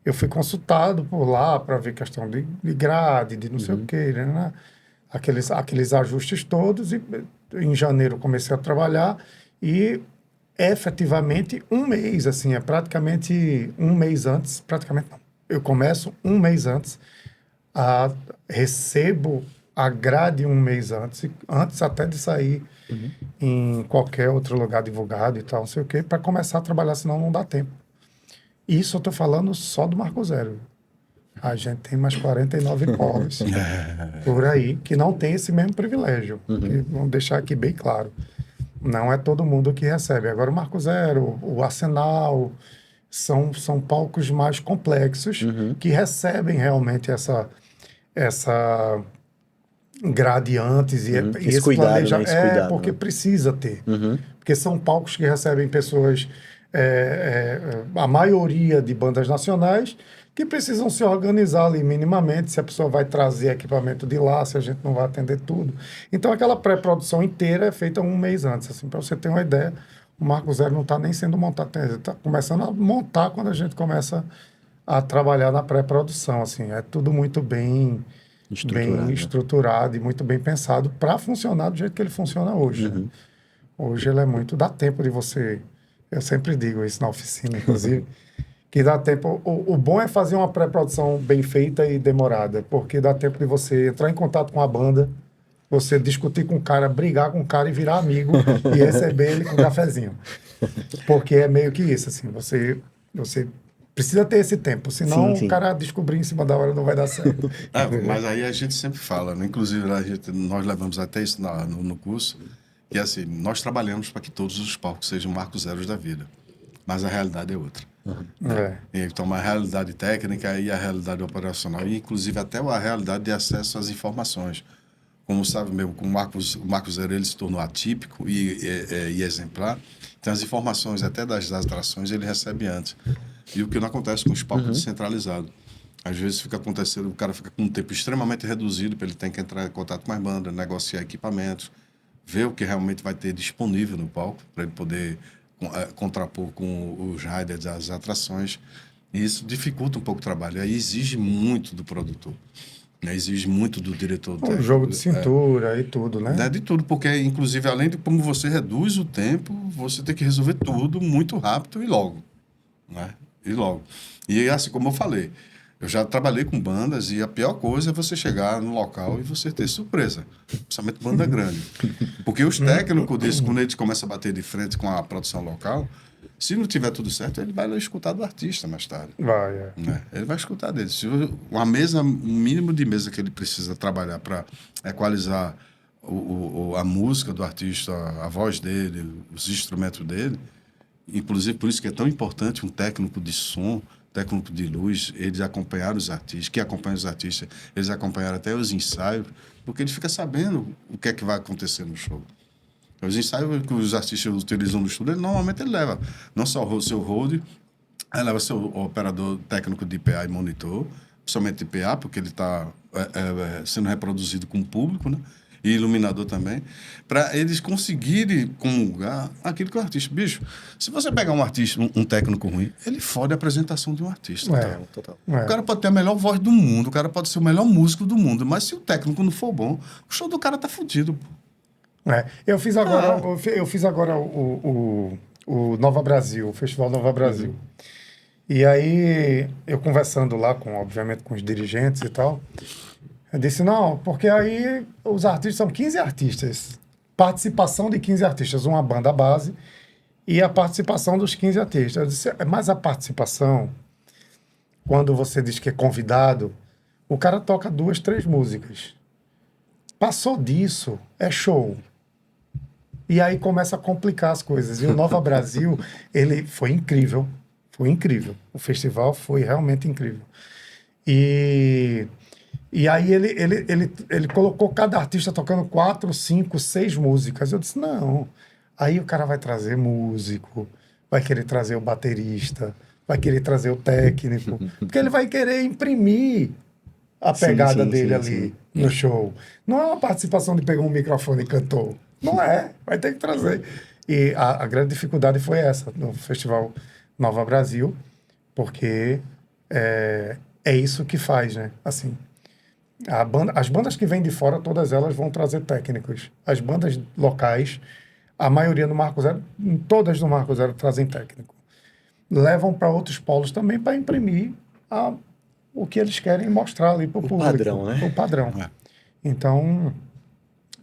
eu fui consultado por lá para ver questão de grade, de não sei o quê, né? Aqueles ajustes todos. E em janeiro comecei a trabalhar e efetivamente um mês, assim, é praticamente um mês antes, praticamente não. Eu começo um mês antes, recebo a grade um mês antes, antes até de sair em qualquer outro lugar divulgado e tal, não sei o quê, para começar a trabalhar, senão não dá tempo. Isso eu estou falando só do Marco Zero. A gente tem mais 49 polos por aí que não tem esse mesmo privilégio. Que vamos deixar aqui bem claro. Não é todo mundo que recebe. Agora, o Marco Zero, o Arsenal, são palcos mais complexos que recebem realmente essa grade antes e Esse esse cuidado, planeja né? Esse cuidado, porque né? precisa ter. Porque são palcos que recebem pessoas, a maioria de bandas nacionais, que precisam se organizar ali minimamente, se a pessoa vai trazer equipamento de lá, se a gente não vai atender tudo. Então, aquela pré-produção inteira é feita um mês antes. Assim, para você ter uma ideia, o Marco Zero não está nem sendo montado, está começando a montar quando a gente começa a trabalhar na pré-produção. Assim, é tudo muito bem Estruturado, né? estruturado e muito bem pensado para funcionar do jeito que ele funciona hoje. Né? Hoje ele é muito... Dá tempo de você... Eu sempre digo isso na oficina, inclusive, que dá tempo... O bom é fazer uma pré-produção bem feita e demorada, porque dá tempo de você entrar em contato com a banda, você discutir com o cara, brigar com o cara e virar amigo e receber ele com um cafezinho. Porque é meio que isso, assim, você precisa ter esse tempo, senão Sim. o cara descobrir em cima da hora não vai dar certo. Mas aí a gente sempre fala, né? Inclusive nós levamos até isso no curso, que é assim, nós trabalhamos para que todos os palcos sejam marcos zeros da vida, mas a realidade é outra. Então, a realidade técnica e a realidade operacional, e inclusive até a realidade de acesso às informações. Como sabe mesmo, com o Marco Zero ele se tornou atípico e exemplar, então as informações até das atrações ele recebe antes. E o que não acontece com os palcos descentralizados. Às vezes fica acontecendo, o cara fica com um tempo extremamente reduzido, para ele ter que entrar em contato com as bandas, negociar equipamentos, ver o que realmente vai ter disponível no palco, para ele poder contrapor com os riders, as atrações. E isso dificulta um pouco o trabalho. Aí exige muito do produtor. Né? Exige muito do diretor. Um jogo de cintura e tudo, né? De tudo, porque, inclusive, além de como você reduz o tempo, você tem que resolver tudo muito rápido e logo. Né? E logo. E assim, como eu falei, eu já trabalhei com bandas e a pior coisa é você chegar no local e você ter surpresa. Principalmente banda grande. Porque os técnicos disso, quando eles começam a bater de frente com a produção local, se não tiver tudo certo, ele vai escutar do artista mais tarde. Vai, Né? Ele vai escutar dele. Se uma mesa, o mínimo de mesa que ele precisa trabalhar para equalizar a música do artista, a voz dele, os instrumentos dele, inclusive por isso que é tão importante um técnico de som, técnico de luz, eles acompanharam os artistas, que acompanham os artistas, eles acompanharam até os ensaios, porque ele fica sabendo o que é que vai acontecer no show. Os ensaios que os artistas utilizam no estúdio, normalmente ele leva não só o seu road, ele leva seu operador técnico de PA e monitor, principalmente de PA, porque ele está sendo reproduzido com o público, né? e iluminador também, para eles conseguirem comungar aquilo que o artista... Bicho, se você pegar um artista, um técnico ruim, ele fode a apresentação de um artista. Total. O cara pode ter a melhor voz do mundo, o cara pode ser o melhor músico do mundo, mas se o técnico não for bom, o show do cara tá fudido, pô. Eu fiz agora o Nova Brasil, o Festival Nova Brasil. E aí, eu conversando lá, obviamente, com os dirigentes e tal, eu disse, não, porque aí os artistas são 15 artistas. Participação de 15 artistas, uma banda base e a participação dos 15 artistas. Eu disse, mas a participação, quando você diz que é convidado, o cara toca 2, 3 músicas. Passou disso, é show. E aí começa a complicar as coisas. E o Nova Brasil, ele foi incrível. Foi incrível. O festival foi realmente incrível. E aí ele colocou cada artista tocando 4, 5, 6 músicas. Eu disse, não. Aí o cara vai trazer músico, vai querer trazer o baterista, vai querer trazer o técnico, porque ele vai querer imprimir a pegada dele ali no show. Não é uma participação de pegar um microfone e cantou. Não é. Vai ter que trazer. E a grande dificuldade foi essa, no Festival Nova Brasil, porque é isso que faz, né? Assim, as bandas que vêm de fora, todas elas vão trazer técnicos. As bandas locais, a maioria do Marco Zero, todas do Marco Zero trazem técnico. Levam para outros polos também para imprimir o que eles querem mostrar ali para o público. Padrão, né? O padrão. Então,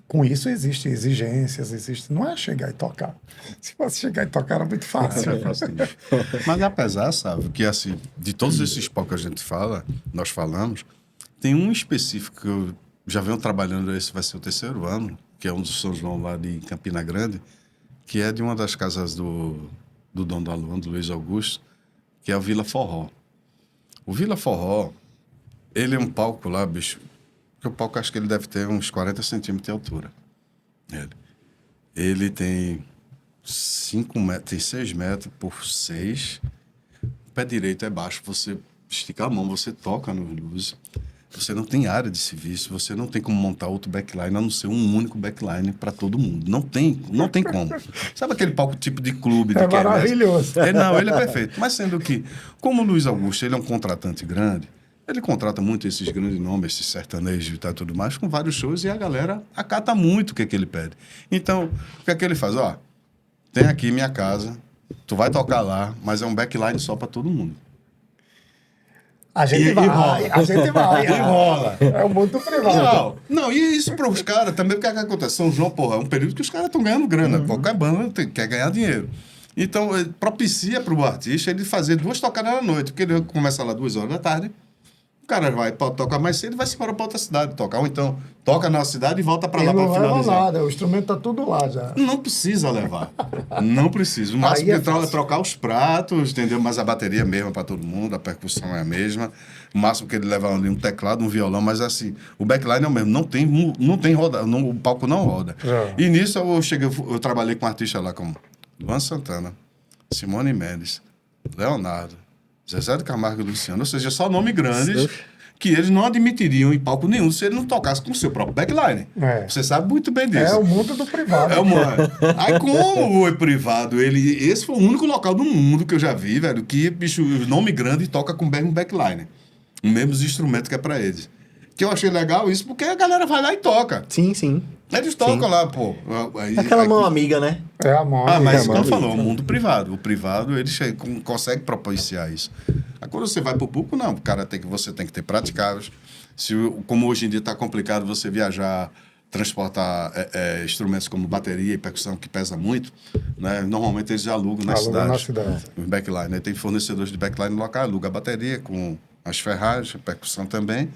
com isso existem exigências, não é chegar e tocar. Se fosse chegar e tocar era muito fácil. Mas apesar, sabe, que assim, de todos esses palcos que a gente fala, nós falamos, tem um específico que eu já venho trabalhando, esse vai ser o 3º ano, que é um dos São João lá de Campina Grande, que é de uma das casas do dono da Luan, do Luiz Augusto, que é o Vila Forró. O Vila Forró, ele é um palco lá, bicho, que o palco acho que ele deve ter uns 40 centímetros de altura. Ele tem 5 metros, tem 6 metros por 6. O pé direito é baixo, você estica a mão, você toca no luz. Você não tem área de serviço, você não tem como montar outro backline, a não ser um único backline para todo mundo. Não tem como. Sabe aquele palco tipo de clube? É maravilhoso. Ele é perfeito. Mas sendo que, como o Luiz Augusto, ele é um contratante grande, ele contrata muito esses grandes nomes, esses sertanejos e tal, tudo mais, com vários shows, e a galera acata muito o que ele pede. Então, o que é que ele faz? Ó, tem aqui minha casa, tu vai tocar lá, mas é um backline só para todo mundo. A gente vai. E rola. É o mundo privado. Não, e isso para os caras também, porque é que acontece? São João, porra, é um período que os caras estão ganhando grana. Qualquer banda quer ganhar dinheiro. Então, propicia para o artista ele fazer 2 tocadas na noite, porque ele começa lá 2 horas da tarde, o cara vai tocar mais cedo e vai se embora para outra cidade tocar. Ou então, toca na cidade e volta para lá para finalizar. Não leva nada, o instrumento tá tudo lá já. Não precisa levar. Não precisa. O máximo que é trocar os pratos, entendeu? Mas a bateria é mesma para todo mundo, a percussão é a mesma. O máximo que ele leva ali um teclado, um violão, mas assim, o backline é o mesmo. Não tem roda, o palco não roda. E nisso eu trabalhei com artistas lá como Luan Santana, Simone Mendes, Leonardo, Zezé de Camargo e Luciano, ou seja, só nome grandes que eles não admitiriam em palco nenhum se ele não tocasse com o seu próprio backline. Você sabe muito bem disso. É o mundo do privado. Aí como o privado, esse foi o único local do mundo que eu já vi, velho, que, bicho, nome grande toca com um backline. O mesmo instrumento que é pra eles. Que eu achei legal isso, porque a galera vai lá e toca. Sim. Eles tocam lá, pô. Aquela mão amiga, né? É a mão amiga. Mas como falou, o mundo privado. O privado, ele consegue propiciar isso. Aí quando você vai pro público, não. Você tem que ter praticáveis. Como hoje em dia tá complicado você viajar, transportar instrumentos como bateria e percussão, que pesa muito, né? Normalmente eles alugam na cidade. Os backline, né? Tem fornecedores de backline local, aluga a bateria com as ferragens, a percussão também,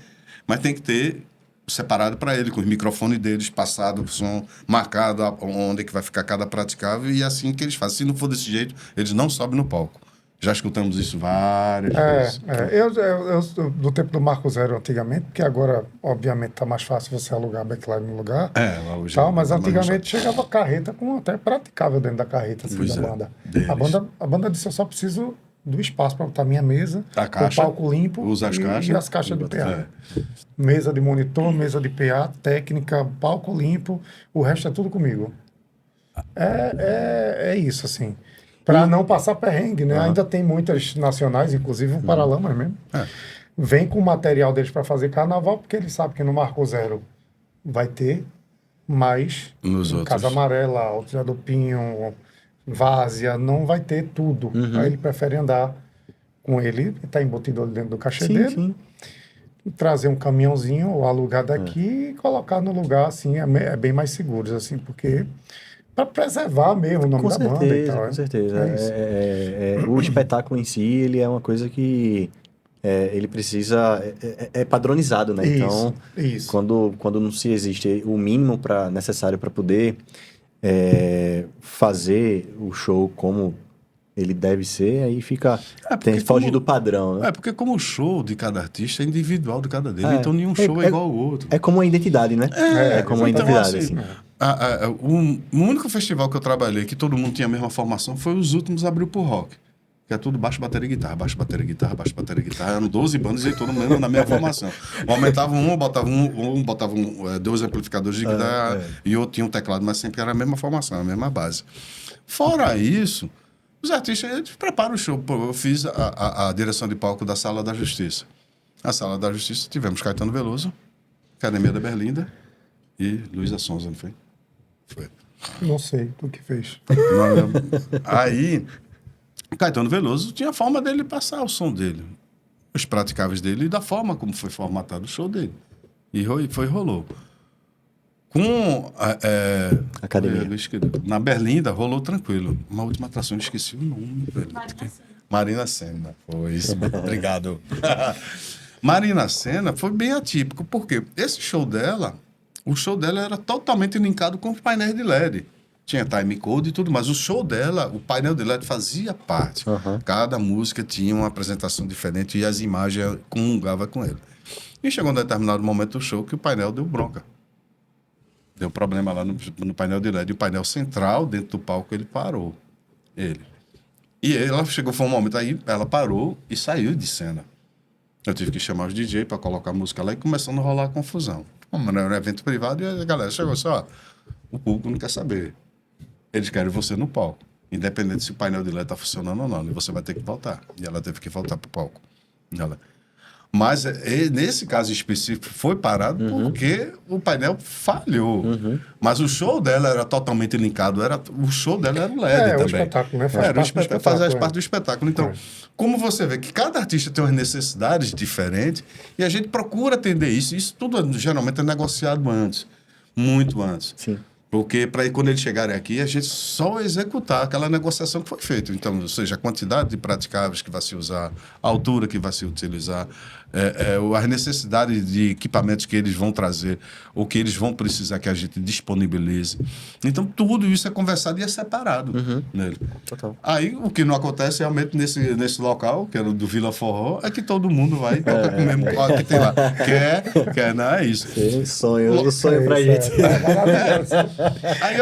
mas tem que ter separado para ele, com os microfones deles, passado, o som marcado, onde é que vai ficar cada praticável, e assim que eles fazem. Se não for desse jeito, eles não sobem no palco. Já escutamos isso várias vezes. Eu, do tempo do Marco Zero, antigamente, porque agora, obviamente, está mais fácil você alugar backline no lugar. Hoje mas antigamente chegava carreta com até praticável dentro da carreta assim, da banda. A banda disse, eu só preciso do espaço para botar minha mesa, A caixa, o palco limpo usa as caixas. e as caixas de PA. É. Mesa de monitor, mesa de PA, técnica, palco limpo, o resto é tudo comigo. É isso, assim. Para não passar perrengue, né? Ainda tem muitas nacionais, inclusive o Paralamas mesmo. Vem com o material deles para fazer carnaval, porque eles sabem que no Marco Zero vai ter, mas Nos outros. Casa Amarela, Alto do Pinho, Várzea, não vai ter tudo. Aí ele prefere andar com ele, que está embutido ali dentro do cachê dele, Sim. trazer um caminhãozinho ou alugar daqui e colocar no lugar, assim, é bem mais seguro, assim, porque para preservar mesmo o nome Com da banda e certeza, tal. com certeza. É isso. O espetáculo em si, ele é uma coisa que ele precisa... É padronizado, né? Então, Isso. quando não se existe o mínimo necessário para poder fazer o show como ele deve ser, aí fica... foge do padrão, né? Porque como o show de cada artista é individual de cada dele, então nenhum show é igual ao outro. É como uma identidade, né? É como uma Então, identidade, assim, assim. o único festival que eu trabalhei que todo mundo tinha a mesma formação foi os últimos Abril pro Rock. Que é tudo baixo, bateria e guitarra, baixo, bateria e guitarra, baixo, bateria e guitarra. Eram 12 bandas e todo mundo na mesma formação. Aumentava botava dois amplificadores de guitarra e outro tinha um teclado, mas sempre era a mesma formação, a mesma base. Fora isso, os artistas eles preparam o show. Eu fiz a direção de palco da Sala da Justiça. A Sala da Justiça tivemos Caetano Veloso, Academia da Berlinda e Luísa Sonza, não foi? Foi. Não sei o que fez. Aí, Caetano Veloso tinha a forma dele passar o som dele, os praticáveis dele e da forma como foi formatado o show dele. E rolou. Com Academia. Na Berlinda rolou tranquilo. Uma última atração, eu esqueci o nome. Marina Sena. Foi isso. Obrigado. Marina Sena foi bem atípico, porque esse show dela, o show dela era totalmente linkado com os painéis de LED. Tinha time code e tudo, mas o show dela, o painel de LED fazia parte. Cada música tinha uma apresentação diferente e as imagens comungavam com ele. E chegou um determinado momento do show que o painel deu bronca. Deu problema lá no painel de LED. E o painel central, dentro do palco, ele parou. E ela chegou, foi um momento aí, ela parou e saiu de cena. Eu tive que chamar os DJ para colocar a música lá e começando a rolar a confusão. Era um evento privado e a galera chegou assim, ó, o público não quer saber. Eles querem você no palco. Independente se o painel de LED está funcionando ou não. E você vai ter que voltar. E ela teve que voltar para o palco. Mas nesse caso específico foi parado porque o painel falhou. Mas o show dela era totalmente linkado. O show dela era o LED também. O espetáculo, né? Faz parte do espetáculo. Então, como você vê que cada artista tem umas necessidades diferentes e a gente procura atender isso. Isso tudo geralmente é negociado antes. Muito antes. Sim. Porque para quando eles chegarem aqui, a gente só executar aquela negociação que foi feita. Então, ou seja, a quantidade de praticáveis que vai se usar, a altura que vai se utilizar, as necessidades de equipamentos que eles vão trazer, ou que eles vão precisar que a gente disponibilize. Então, tudo isso é conversado e é separado nele. Total. Aí, o que não acontece realmente nesse local, que era do Vila Forró, é que todo mundo vai e toca com o mesmo quadro que tem lá. Quer, não é isso. Tem sonho pra gente. Aí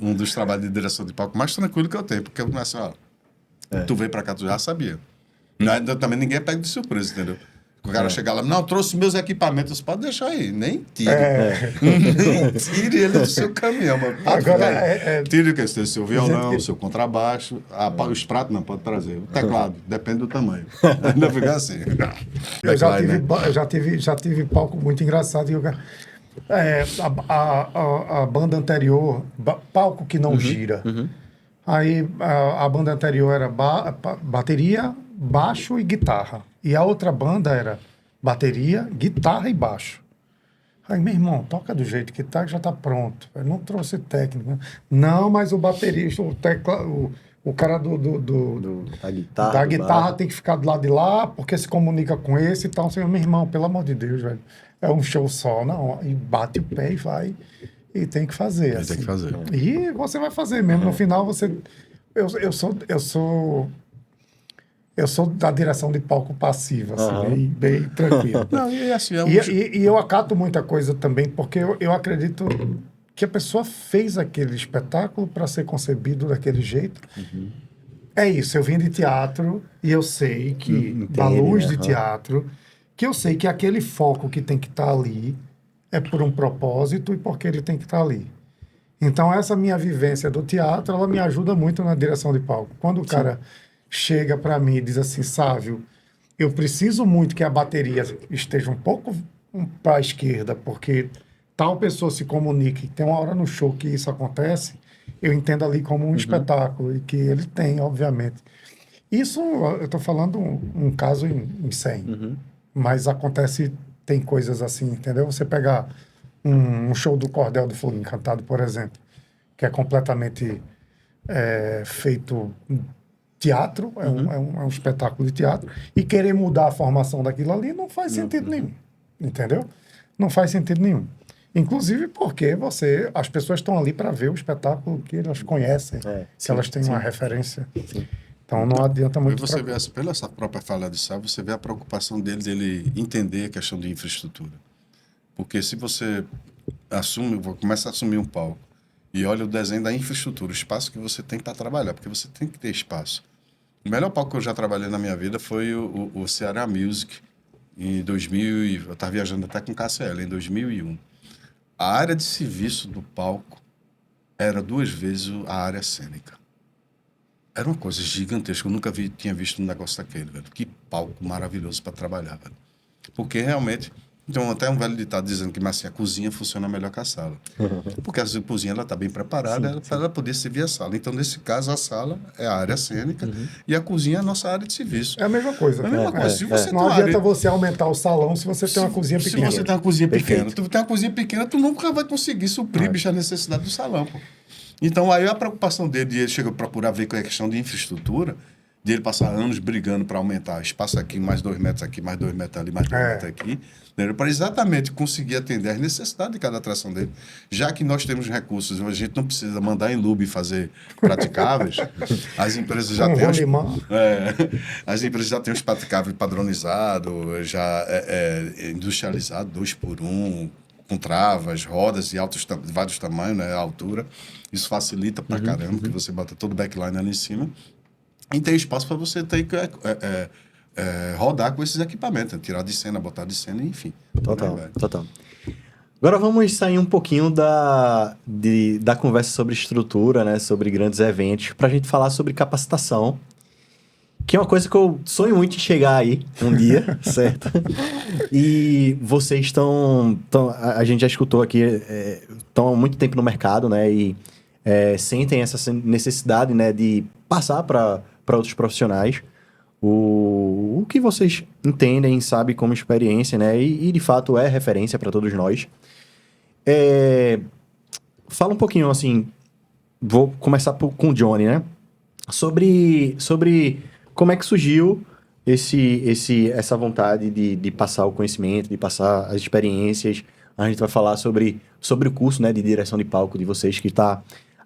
um dos trabalhos de direção de palco mais tranquilo que eu tenho, porque eu começo, tu veio pra cá, tu já sabia. Também ninguém é pego de surpresa, entendeu? O cara chegar lá, não, trouxe meus equipamentos, pode deixar aí, nem tire. Nem tire ele do seu caminhão. Tire o que? Seu violão, seu contrabaixo, os pratos não, pode trazer. O teclado, depende do tamanho. Ainda fica assim. Eu já tive palco muito engraçado. A banda anterior, palco que não gira. Aí a banda anterior era bateria, baixo e guitarra. E a outra banda era bateria, guitarra e baixo. Aí, meu irmão, toca do jeito que tá, que já tá pronto. Eu não trouxe técnico. Não, mas o baterista, o cara da guitarra tem que ficar do lado de lá, porque se comunica com esse e tal. Assim, meu irmão, pelo amor de Deus, velho. É um show só, não. E bate o pé e vai. E tem que fazer. Tem que fazer. E você vai fazer mesmo. No final, você... Eu sou da direção de palco passiva, assim, bem tranquilo. Não, e assim, e eu acato muita coisa também, porque eu acredito que a pessoa fez aquele espetáculo para ser concebido daquele jeito. É isso, eu vim de teatro e eu sei que, da luz de teatro, que eu sei que aquele foco que tem que estar ali é por um propósito e porque ele tem que estar ali. Então, essa minha vivência do teatro, ela me ajuda muito na direção de palco. Quando o cara chega para mim e diz assim, Sávio, eu preciso muito que a bateria esteja um pouco para a esquerda, porque tal pessoa se comunique, tem uma hora no show que isso acontece, eu entendo ali como um espetáculo, e que ele tem, obviamente. Isso, eu estou falando um caso em 100, mas acontece, tem coisas assim, entendeu? Você pegar um show do Cordel do Fogo Encantado, por exemplo, que é completamente feito teatro, é um espetáculo de teatro, e querer mudar a formação daquilo ali não faz sentido nenhum, entendeu? Não faz sentido nenhum. Inclusive porque as pessoas estão ali para ver o espetáculo que elas conhecem, que elas têm uma referência. Sim. Então não adianta muito. E você vê, pela essa própria fala de Sá, você vê a preocupação dele entender a questão de infraestrutura. Porque se você começa a assumir um palco e olha o desenho da infraestrutura, o espaço que você tem para trabalhar, porque você tem que ter espaço. O melhor palco que eu já trabalhei na minha vida foi o Ceará Music, em 2000, eu estava viajando até com KCL, em 2001. A área de serviço do palco era 2 vezes a área cênica. Era uma coisa gigantesca. Eu nunca tinha visto um negócio daquele, velho. Que palco maravilhoso para trabalhar, velho. Porque realmente... Então, até um velho ditado dizendo que assim, a cozinha funciona melhor que a sala. Porque a cozinha está bem preparada para ela poder servir a sala. Então, nesse caso, a sala é a área cênica e a cozinha é a nossa área de serviço. É a mesma coisa. É a mesma coisa. Se você não adianta você aumentar o salão se você tem uma cozinha pequena. Se você tem uma cozinha pequena. Tu tem uma cozinha pequena, tu nunca vai conseguir suprir bicho, a necessidade do salão. Pô. Então, aí a preocupação dele, de ele chega a procurar ver com a questão de infraestrutura, de ele passar anos brigando para aumentar espaço aqui, mais 2 metros aqui, mais 2 metros ali, mais 2 metros aqui, né? Para exatamente conseguir atender as necessidades de cada atração dele. Já que nós temos recursos, a gente não precisa mandar em Lube fazer praticáveis, as empresas já têm as empresas já têm os praticáveis padronizados, já industrializado, 2x1, com travas, rodas de vários tamanhos, né, a altura. Isso facilita pra caramba, porque você bota todo o backline ali em cima. E tem espaço para você ter que rodar com esses equipamentos, tirar de cena, botar de cena, enfim. Total. Agora vamos sair um pouquinho da conversa sobre estrutura, né, sobre grandes eventos, para a gente falar sobre capacitação, que é uma coisa que eu sonho muito em chegar aí um dia, certo? E vocês a gente já escutou aqui, estão há muito tempo no mercado, né, e sentem essa necessidade, né, de passar para outros profissionais o que vocês entendem, sabem como experiência, né? E de fato é referência para todos nós. Fala um pouquinho, assim, vou começar com o Johnny, né? Sobre como é que surgiu essa vontade de passar o conhecimento, de passar as experiências. A gente vai falar sobre o curso, né, de direção de palco de vocês, que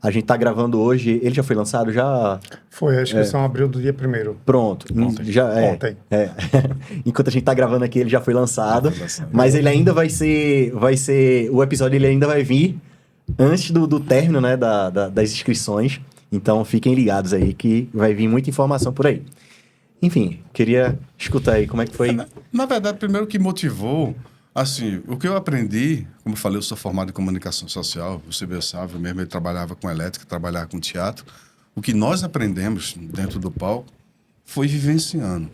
a gente tá gravando hoje. Ele já foi lançado? Já? Foi, a inscrição abriu do dia 1º. Pronto. Ontem. Enquanto a gente tá gravando aqui, ele já foi lançado. Mas ele ainda vai ser... O episódio ele ainda vai vir antes do término, né, das inscrições. Então, fiquem ligados aí que vai vir muita informação por aí. Enfim, queria escutar aí como é que foi... Na verdade, primeiro que motivou... Assim, o que eu aprendi, como eu falei, eu sou formado em comunicação social, você sabe, mesmo ele trabalhava com elétrica, trabalhava com teatro. O que nós aprendemos dentro do palco foi vivenciando.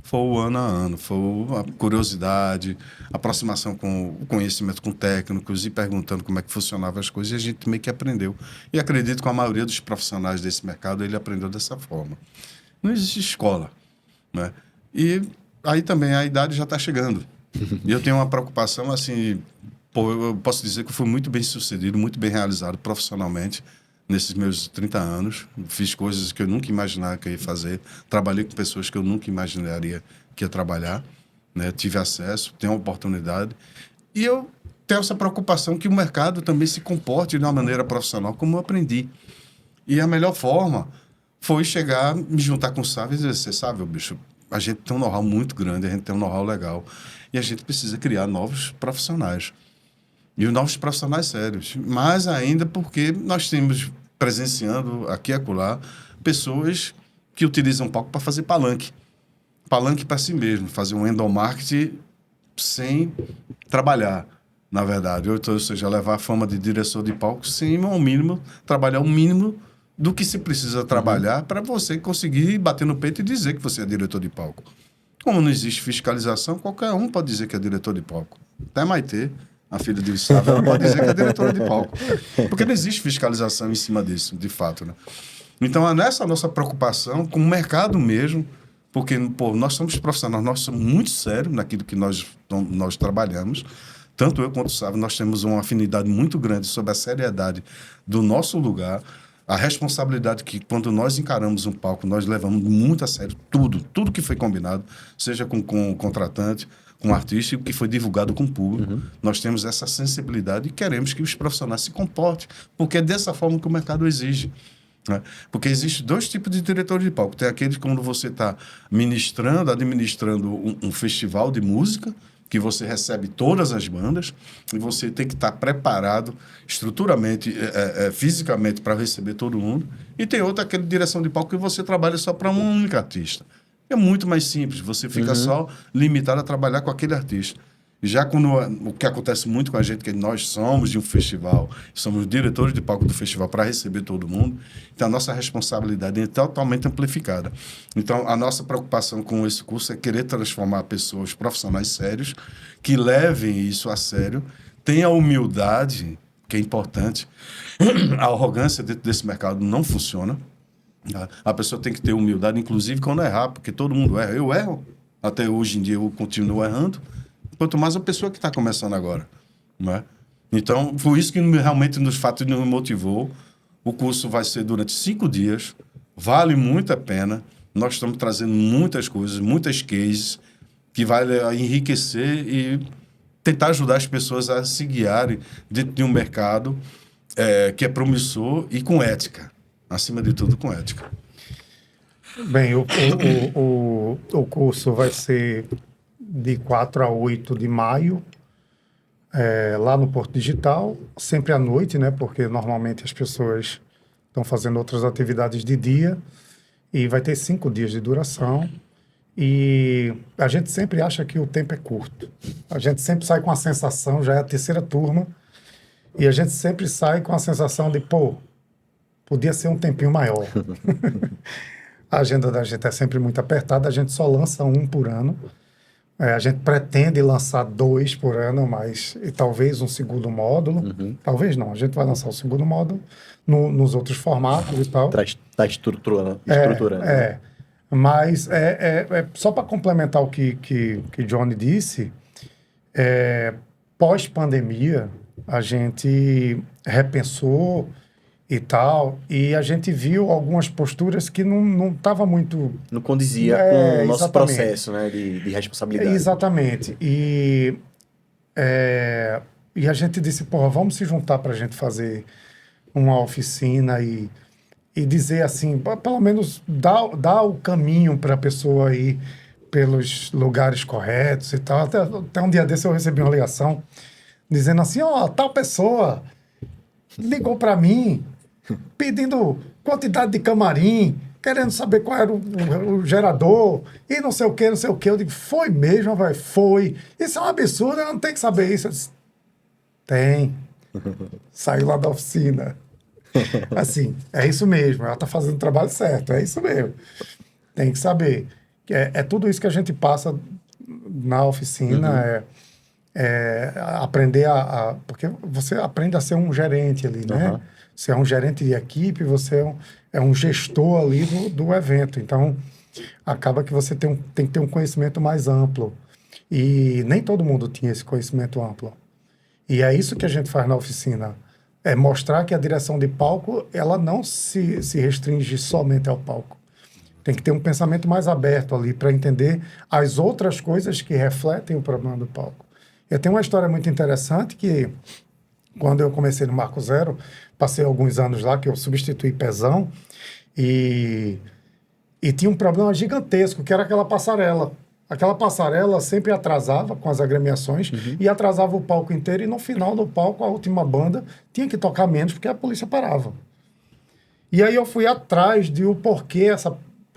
Foi o ano a ano, foi a curiosidade, a aproximação com o conhecimento com técnicos e perguntando como é que funcionavam as coisas, e a gente meio que aprendeu. E acredito que a maioria dos profissionais desse mercado, ele aprendeu dessa forma. Não existe escola, né? E aí também a idade já está chegando. E eu tenho uma preocupação, assim, eu posso dizer que eu fui muito bem sucedido, muito bem realizado profissionalmente nesses meus 30 anos. Fiz coisas que eu nunca imaginava que eu ia fazer. Trabalhei com pessoas que eu nunca imaginaria que ia trabalhar, né? Tive acesso, tenho uma oportunidade. E eu tenho essa preocupação que o mercado também se comporte de uma maneira profissional, como eu aprendi. E a melhor forma foi chegar, me juntar com o Sávio e dizer, você sabe, bicho, a gente tem um know-how muito grande, a gente tem um know-how legal. E a gente precisa criar novos profissionais. E os novos profissionais sérios. Mais ainda porque nós temos, presenciando aqui e acolá, pessoas que utilizam o palco para fazer palanque. Palanque para si mesmo, fazer um endomarketing sem trabalhar, na verdade. Ou seja, levar a fama de diretor de palco sem, ao mínimo, trabalhar o mínimo do que se precisa trabalhar para você conseguir bater no peito e dizer que você é diretor de palco. Como não existe fiscalização, qualquer um pode dizer que é diretor de palco. Até Maitê, a filha de Gustavo, ela pode dizer que é diretora de palco. Porque não existe fiscalização em cima disso, de fato, né? Então, nessa nossa preocupação com o mercado mesmo, porque, pô, nós somos profissionais, nós somos muito sérios naquilo que nós trabalhamos. Tanto eu quanto o Sávio, nós temos uma afinidade muito grande sobre a seriedade do nosso lugar, a responsabilidade que, quando nós encaramos um palco, nós levamos muito a sério tudo que foi combinado, seja com o contratante, com o artista, e o que foi divulgado com o público. Nós temos essa sensibilidade e queremos que os profissionais se comportem, porque é dessa forma que o mercado exige. Né? Porque existem dois tipos de diretores de palco. Tem aquele quando você está administrando um festival de música, que você recebe todas as bandas e você tem que estar preparado estruturalmente, fisicamente, para receber todo mundo. E tem outra, aquele direção de palco, que você trabalha só para um único artista. É muito mais simples, você fica só limitado a trabalhar com aquele artista. Já quando o que acontece muito com a gente, que nós somos de um festival, somos diretores de palco do festival para receber todo mundo, então a nossa responsabilidade é totalmente amplificada. Então a nossa preocupação com esse curso é querer transformar pessoas profissionais sérios, que levem isso a sério, tenham a humildade, que é importante. A arrogância dentro desse mercado não funciona. A pessoa tem que ter humildade, inclusive quando errar, porque todo mundo erra. Eu erro, até hoje em dia eu continuo errando. Quanto mais a pessoa que está começando agora, não é? Então, foi isso que realmente nos fatos nos motivou. O curso vai ser durante 5 dias, vale muito a pena. Nós estamos trazendo muitas coisas, muitas cases, que vai enriquecer e tentar ajudar as pessoas a se guiarem dentro de um mercado que é promissor e com ética. Acima de tudo, com ética. Bem, o curso vai ser de 4 a 8 de maio, lá no Porto Digital, sempre à noite, né? Porque normalmente as pessoas estão fazendo outras atividades de dia, e vai ter 5 dias de duração. E a gente sempre acha que o tempo é curto. A gente sempre sai com a sensação, já é a 3ª turma, e a gente sempre sai com a sensação de, pô, podia ser um tempinho maior. A agenda da gente é sempre muito apertada, a gente só lança 1 por ano. A gente pretende lançar 2 por ano, e talvez um segundo módulo. Talvez não, a gente vai lançar o segundo módulo nos outros formatos e tal. Está estruturando. Mas só para complementar o que Johnny disse, pós-pandemia, a gente repensou e tal, e a gente viu algumas posturas que não estava muito... Não condizia com o nosso processo, né, de responsabilidade. Exatamente. E a gente disse, porra, vamos se juntar para a gente fazer uma oficina e dizer assim, pelo menos dar o caminho para a pessoa ir pelos lugares corretos e tal. Até um dia desse eu recebi uma ligação dizendo assim, tal pessoa ligou para mim pedindo quantidade de camarim, querendo saber qual era o gerador, e não sei o que. Eu digo, foi mesmo, vai? Foi. Isso é um absurdo, eu não tenho que saber isso. Eu disse, tem. Saiu lá da oficina. Assim, é isso mesmo, ela está fazendo o trabalho certo, é isso mesmo. Tem que saber. É tudo isso que a gente passa na oficina, aprender porque você aprende a ser um gerente ali, né? Você é um gerente de equipe, você é um gestor ali do evento. Então, acaba que você tem que ter um conhecimento mais amplo. E nem todo mundo tinha esse conhecimento amplo. E é isso que a gente faz na oficina. É mostrar que a direção de palco, ela não se restringe somente ao palco. Tem que ter um pensamento mais aberto ali para entender as outras coisas que refletem o problema do palco. Eu tenho uma história muito interessante que, quando eu comecei no Marco Zero, passei alguns anos lá, que eu substituí Pezão, e tinha um problema gigantesco, que era aquela passarela. Aquela passarela sempre atrasava com as agremiações e atrasava o palco inteiro, e no final do palco, a última banda tinha que tocar menos, porque a polícia parava. E aí eu fui atrás de o porquê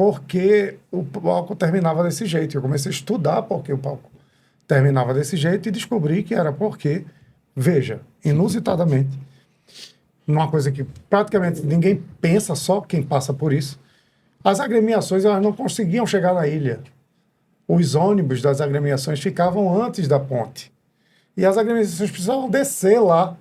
porque o palco terminava desse jeito. Eu comecei a estudar porque o palco terminava desse jeito e descobri que era porque, veja, inusitadamente, numa coisa que praticamente ninguém pensa, só quem passa por isso, as agremiações elas não conseguiam chegar na ilha. Os ônibus das agremiações ficavam antes da ponte. E as agremiações precisavam descer lá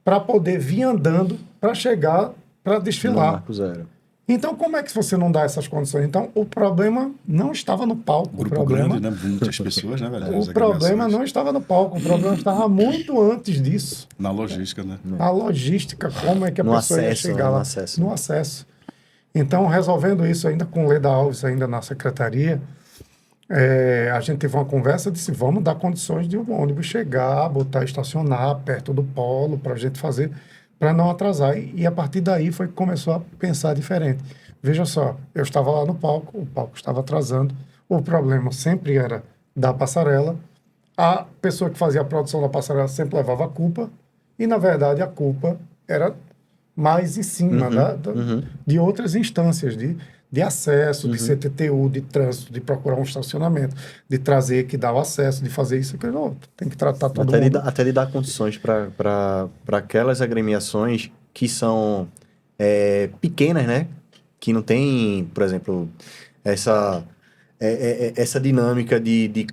para poder vir andando para chegar, para desfilar. Marco Zero. Então, como é que você não dá essas condições? Então, o problema não estava no palco. Grupo o problema, grande, né? Muitas pessoas, né, velho? o problema não estava no palco. O problema estava muito antes disso. Na logística, né? A logística, como é que a No pessoa ia acesso, chegar né? lá. No acesso. No acesso. Então, resolvendo isso ainda com Leda Alves, ainda na secretaria, a gente teve uma conversa e disse, vamos dar condições de um ônibus chegar, botar, estacionar perto do polo, para a gente fazer, para não atrasar. E a partir daí foi que começou a pensar diferente. Veja só, eu estava lá no palco, o palco estava atrasando, o problema sempre era da passarela, a pessoa que fazia a produção da passarela sempre levava a culpa, e na verdade a culpa era mais em cima de outras instâncias, de acesso, de CTTU, de trânsito, de procurar um estacionamento, de trazer que dá o acesso, de fazer isso, que não, tem que tratar todo mundo. Até de dar condições para aquelas agremiações que são pequenas, né? Que não tem, por exemplo, essa dinâmica de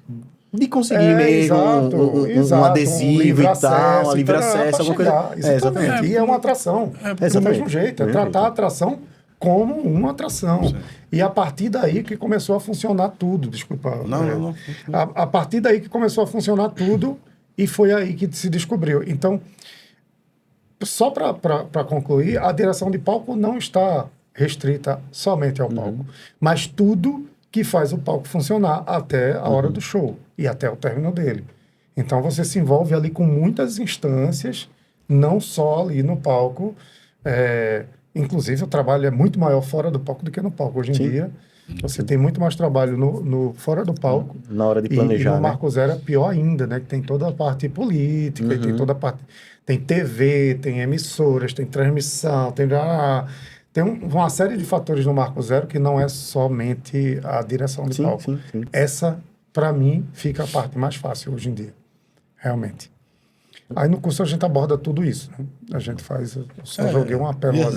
conseguir mesmo um adesivo e tal, um livre acesso, alguma coisa. Exatamente. E é uma atração. Do mesmo jeito. É tratar a atração como uma atração. Sim. E a partir daí que começou a funcionar tudo. Desculpa. Não. A partir daí que começou a funcionar tudo e foi aí que se descobriu. Então, só para concluir, a direção de palco não está restrita somente ao palco, mas tudo que faz o palco funcionar até a hora do show e até o término dele. Então você se envolve ali com muitas instâncias, não só ali no palco. Inclusive o trabalho é muito maior fora do palco do que no palco. Hoje em dia você tem muito mais trabalho no fora do palco. Na hora de planejar, e no Marco Zero é pior ainda, né? Que tem toda a parte política, tem toda a parte... Tem TV, tem emissoras, tem transmissão, tem uma série de fatores no Marco Zero que não é somente a direção de palco. Sim. Essa, para mim, fica a parte mais fácil hoje em dia. Realmente. Aí no curso a gente aborda tudo isso, né? A gente faz... Eu só joguei uma pérola.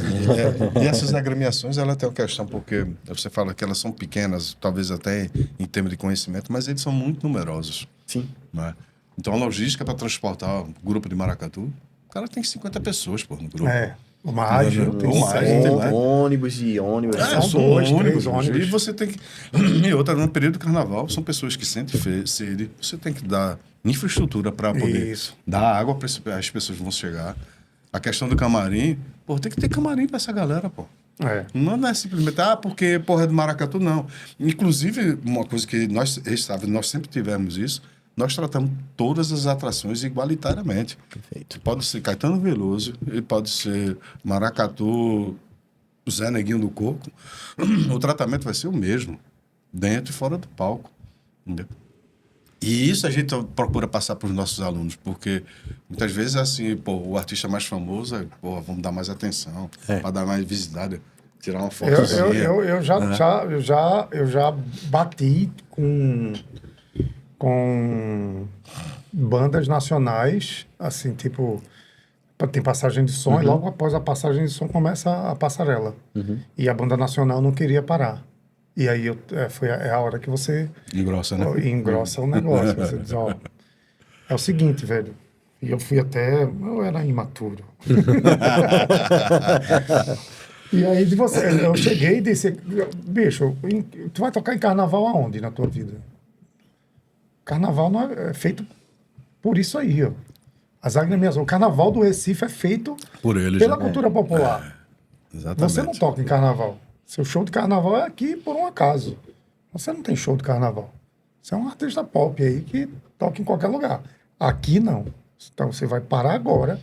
E essas agremiações, ela tem uma questão, porque você fala que elas são pequenas, talvez até em termos de conhecimento, mas eles são muito numerosos. Sim. Né? Então a logística para transportar um grupo de maracatu, o cara tem 50 pessoas, pô, no grupo. Mais, ônibus e ônibus. São dois, três ônibus. E você tem que... E outra, no período do carnaval, são pessoas que sentem sede. Você tem que dar infraestrutura para poder dar água para as pessoas que vão chegar. A questão do camarim, pô, tem que ter camarim para essa galera, pô. Não é simplesmente, porque porra é do maracatu, não. Inclusive, uma coisa que nós sempre tivemos isso, nós tratamos todas as atrações igualitariamente. Perfeito. Pode ser Caetano Veloso, ele pode ser maracatu, Zé Neguinho do Coco. O tratamento vai ser o mesmo, dentro e fora do palco. Entendeu? E isso a gente procura passar para os nossos alunos, porque muitas vezes assim, o artista mais famoso, vamos dar mais atenção, para dar mais visibilidade, tirar uma foto. Eu já bati com bandas nacionais, assim, tipo, tem passagem de som e logo após a passagem de som começa a passarela. E a banda nacional não queria parar. E aí foi a hora que você... Engrossa, né? Engrossa o negócio. Você diz, é o seguinte, velho. E eu fui até... Eu era imaturo. E aí eu cheguei e disse, bicho, tu vai tocar em carnaval aonde na tua vida? Carnaval não é feito por isso aí, ó. As agremiações. O carnaval do Recife é feito por eles, pela cultura popular. Exatamente. Você não toca em carnaval. Seu show de carnaval é aqui por um acaso. Você não tem show de carnaval. Você é um artista pop aí que toca em qualquer lugar. Aqui não. Então você vai parar agora.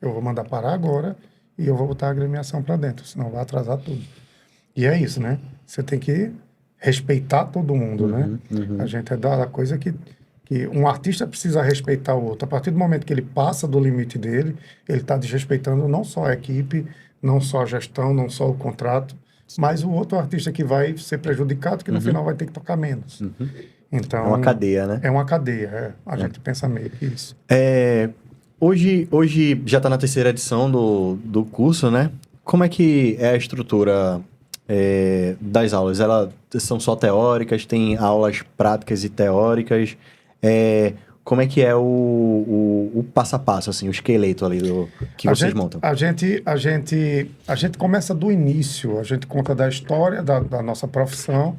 Eu vou mandar parar agora e eu vou botar a agremiação para dentro, senão vai atrasar tudo. E é isso, né? Você tem que respeitar todo mundo, né? A gente é da coisa que um artista precisa respeitar o outro. A partir do momento que ele passa do limite dele, ele está desrespeitando não só a equipe, não só a gestão, não só o contrato, mas o outro artista que vai ser prejudicado, que no final vai ter que tocar menos. Então, É uma cadeia, né? É uma cadeia, a gente pensa meio que isso. Hoje já está na terceira edição do curso, né? Como é que é a estrutura das aulas? Elas são só teóricas? Tem aulas práticas e teóricas? Como é que é o passo a passo, assim, o esqueleto ali que vocês montam? A gente começa do início, a gente conta da história da nossa profissão,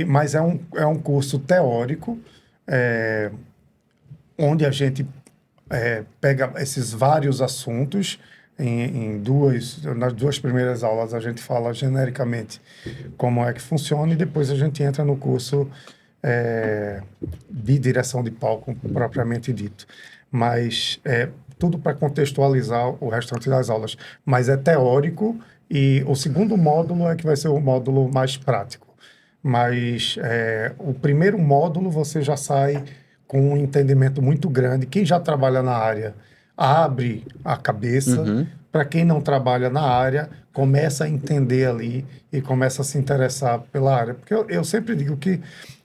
mas é um curso teórico, onde a gente pega esses vários assuntos. Nas duas primeiras aulas a gente fala genericamente como é que funciona e depois a gente entra no curso de direção de palco propriamente dito. Mas tudo para contextualizar o restante das aulas. Mas é teórico e o segundo módulo é que vai ser o módulo mais prático. Mas o primeiro módulo você já sai com um entendimento muito grande. Quem já trabalha na área abre a cabeça. Para quem não trabalha na área, começa a entender ali e começa a se interessar pela área. Porque eu sempre digo que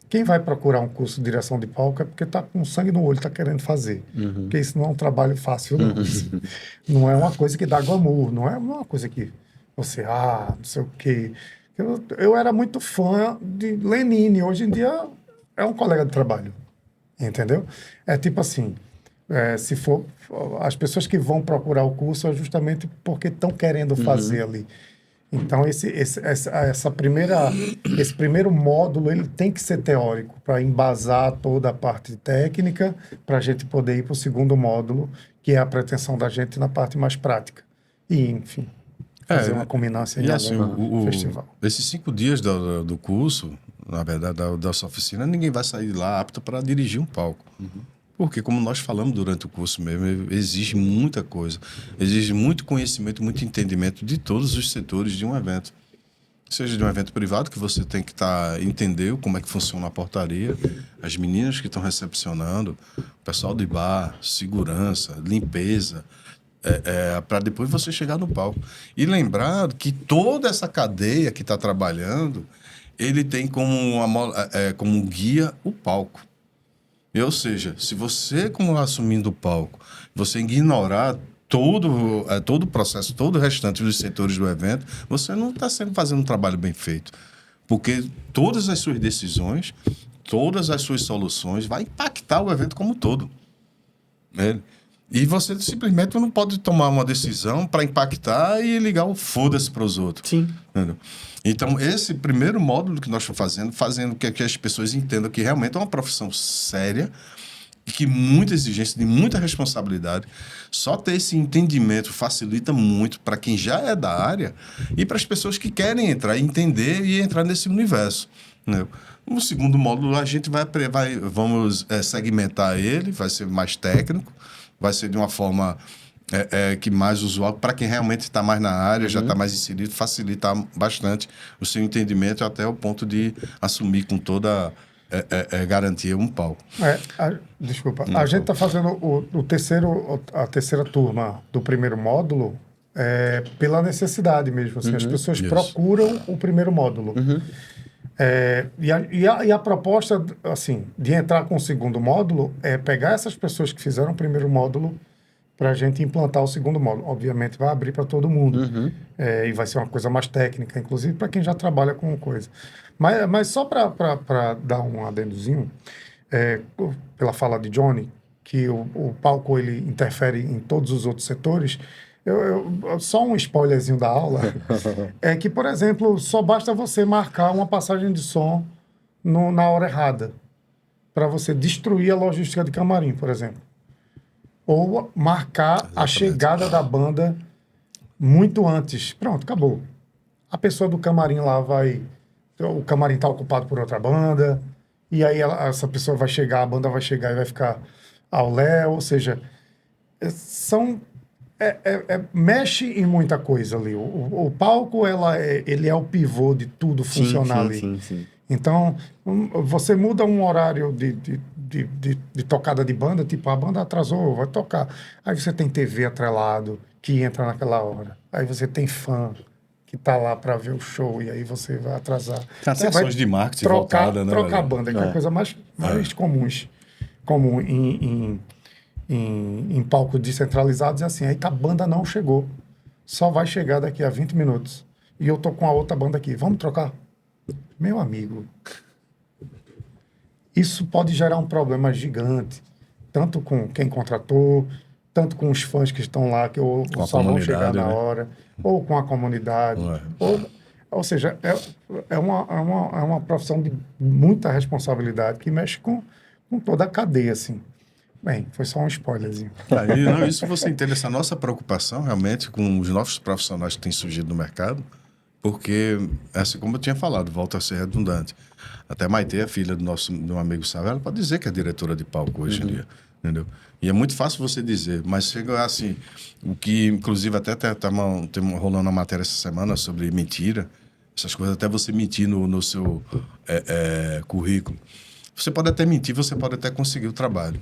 quem vai procurar um curso de direção de palco é porque está com sangue no olho, está querendo fazer. Porque isso não é um trabalho fácil, não. Não é uma coisa que dá glamour, não é uma coisa que você, não sei o quê. Eu era muito fã de Lenine, hoje em dia é um colega de trabalho, entendeu? É tipo assim, se for, as pessoas que vão procurar o curso é justamente porque estão querendo fazer ali. Então, esse primeiro módulo ele tem que ser teórico para embasar toda a parte técnica para a gente poder ir para o segundo módulo, que é a pretensão da gente na parte mais prática. E, enfim, fazer uma culminância em algum festival. Esses 5 dias do curso, na verdade, da sua oficina, ninguém vai sair de lá apto para dirigir um palco. Porque, como nós falamos durante o curso mesmo, exige muita coisa. Exige muito conhecimento, muito entendimento de todos os setores de um evento. Seja de um evento privado, que você tem que entender como é que funciona a portaria, as meninas que estão recepcionando, o pessoal de bar, segurança, limpeza, para depois você chegar no palco. E lembrar que toda essa cadeia que está trabalhando, ele tem como guia o palco. Ou seja, se você, como assumindo o palco, você ignorar todo o processo, todo o restante dos setores do evento, você não está fazendo um trabalho bem feito. Porque todas as suas decisões, todas as suas soluções vai impactar o evento como um todo. E você simplesmente não pode tomar uma decisão para impactar e ligar o foda-se para os outros. Sim. Entendeu? Então, esse primeiro módulo que nós estamos fazendo que as pessoas entendam que realmente é uma profissão séria e que muita exigência, de muita responsabilidade. Só ter esse entendimento facilita muito para quem já é da área e para as pessoas que querem entrar, entender e entrar nesse universo. Né? No segundo módulo, a gente vamos segmentar ele, vai ser mais técnico, vai ser de uma forma que mais usual, para quem realmente está mais na área, já está mais inserido, facilitar bastante o seu entendimento até o ponto de assumir com toda garantia um palco. Desculpa, a gente está fazendo a terceira turma do primeiro módulo pela necessidade mesmo. Assim, as pessoas procuram o primeiro módulo. E a proposta assim, de entrar com o segundo módulo é pegar essas pessoas que fizeram o primeiro módulo para a gente implantar o segundo módulo. Obviamente vai abrir para todo mundo. E vai ser uma coisa mais técnica, inclusive para quem já trabalha com coisa. Mas só para dar um adendozinho, pela fala de Johnny, que o palco ele interfere em todos os outros setores, só um spoilerzinho da aula, é que, por exemplo, só basta você marcar uma passagem de som na hora errada, para você destruir a logística de camarim, por exemplo. Ou marcar a chegada da banda muito antes. Pronto, acabou. A pessoa do camarim lá o camarim está ocupado por outra banda, e aí essa pessoa vai chegar, a banda vai chegar e vai ficar ao léu, ou seja, mexe em muita coisa ali. O palco, ele é o pivô de tudo funcionar ali. Sim. Então, você muda um horário de tocada de banda, tipo, a banda atrasou, vai tocar. Aí você tem TV atrelado, que entra naquela hora. Aí você tem fã que tá lá para ver o show e aí você vai atrasar. Tem Você ações vai de marketing trocar, voltada, né? trocar a velho? banda, que é a coisa mais comum em palcos descentralizados, é assim, aí a banda não chegou. Só vai chegar daqui a 20 minutos. E eu tô com a outra banda aqui. Vamos trocar? Meu amigo, isso pode gerar um problema gigante. Tanto com quem contratou, tanto com os fãs que estão lá, que Com a só vão chegar comunidade, na né? hora, ou com a comunidade. Ué. Ou seja, é uma profissão de muita responsabilidade que mexe com toda a cadeia, assim. Bem, foi só um spoilerzinho. Aí, não, isso você entende, essa nossa preocupação realmente com os novos profissionais que têm surgido no mercado, porque, assim como eu tinha falado, volta a ser redundante. Até Maitê, a filha do meu amigo Sávio, ela pode dizer que é diretora de palco hoje em dia, entendeu? E é muito fácil você dizer, mas chega assim, o que, inclusive, até tá rolando uma matéria essa semana sobre mentira, essas coisas, até você mentir no seu currículo. Você pode até mentir, você pode até conseguir o trabalho.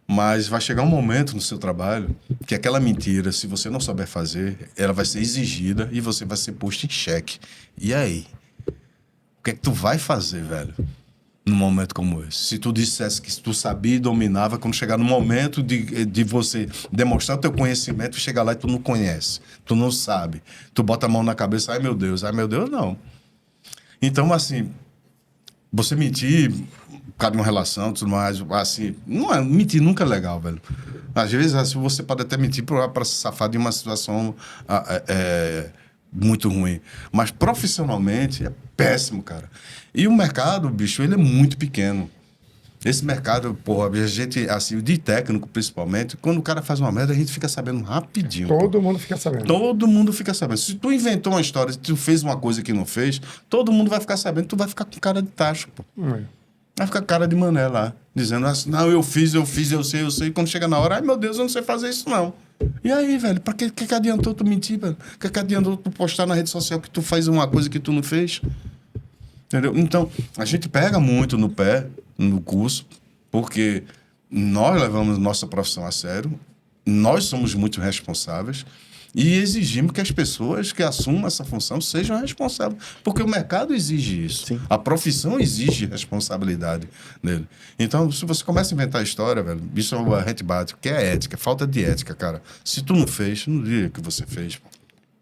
Mas vai chegar um momento no seu trabalho que aquela mentira, se você não souber fazer, ela vai ser exigida e você vai ser posto em xeque. E aí? O que é que tu vai fazer, velho? Num momento como esse? Se tu dissesse que tu sabia e dominava, quando chegar no momento de você demonstrar o teu conhecimento, chegar lá e tu não conhece, tu não sabe. Tu bota a mão na cabeça, ai meu Deus, não. Então, assim, você mentir por causa de uma relação, tudo mais, assim, não é, mentir nunca é legal, velho. Às vezes, assim, você pode até mentir para se safar de uma situação muito ruim. Mas profissionalmente é péssimo, cara. E o mercado, bicho, ele é muito pequeno. Esse mercado, porra, a gente, assim, de técnico principalmente, quando o cara faz uma merda, a gente fica sabendo rapidinho. Todo mundo fica sabendo. Todo mundo fica sabendo. Se tu inventou uma história, se tu fez uma coisa que não fez, todo mundo vai ficar sabendo, tu vai ficar com cara de tacho, pô. Vai ficar cara de mané lá, dizendo assim, não, eu fiz, eu sei. E quando chega na hora, ai meu Deus, eu não sei fazer isso não. E aí, velho, pra que adiantou tu mentir, velho? Que adiantou tu postar na rede social que tu faz uma coisa que tu não fez? Entendeu? Então, a gente pega muito no pé, no curso, porque nós levamos nossa profissão a sério, nós somos muito responsáveis e exigimos que as pessoas que assumam essa função sejam responsáveis, porque o mercado exige isso. Sim. A profissão exige responsabilidade dele. Então, se você começa a inventar história, velho, isso a gente bate, que é ética, falta de ética, cara. Se tu não fez, não diga que você fez, pô.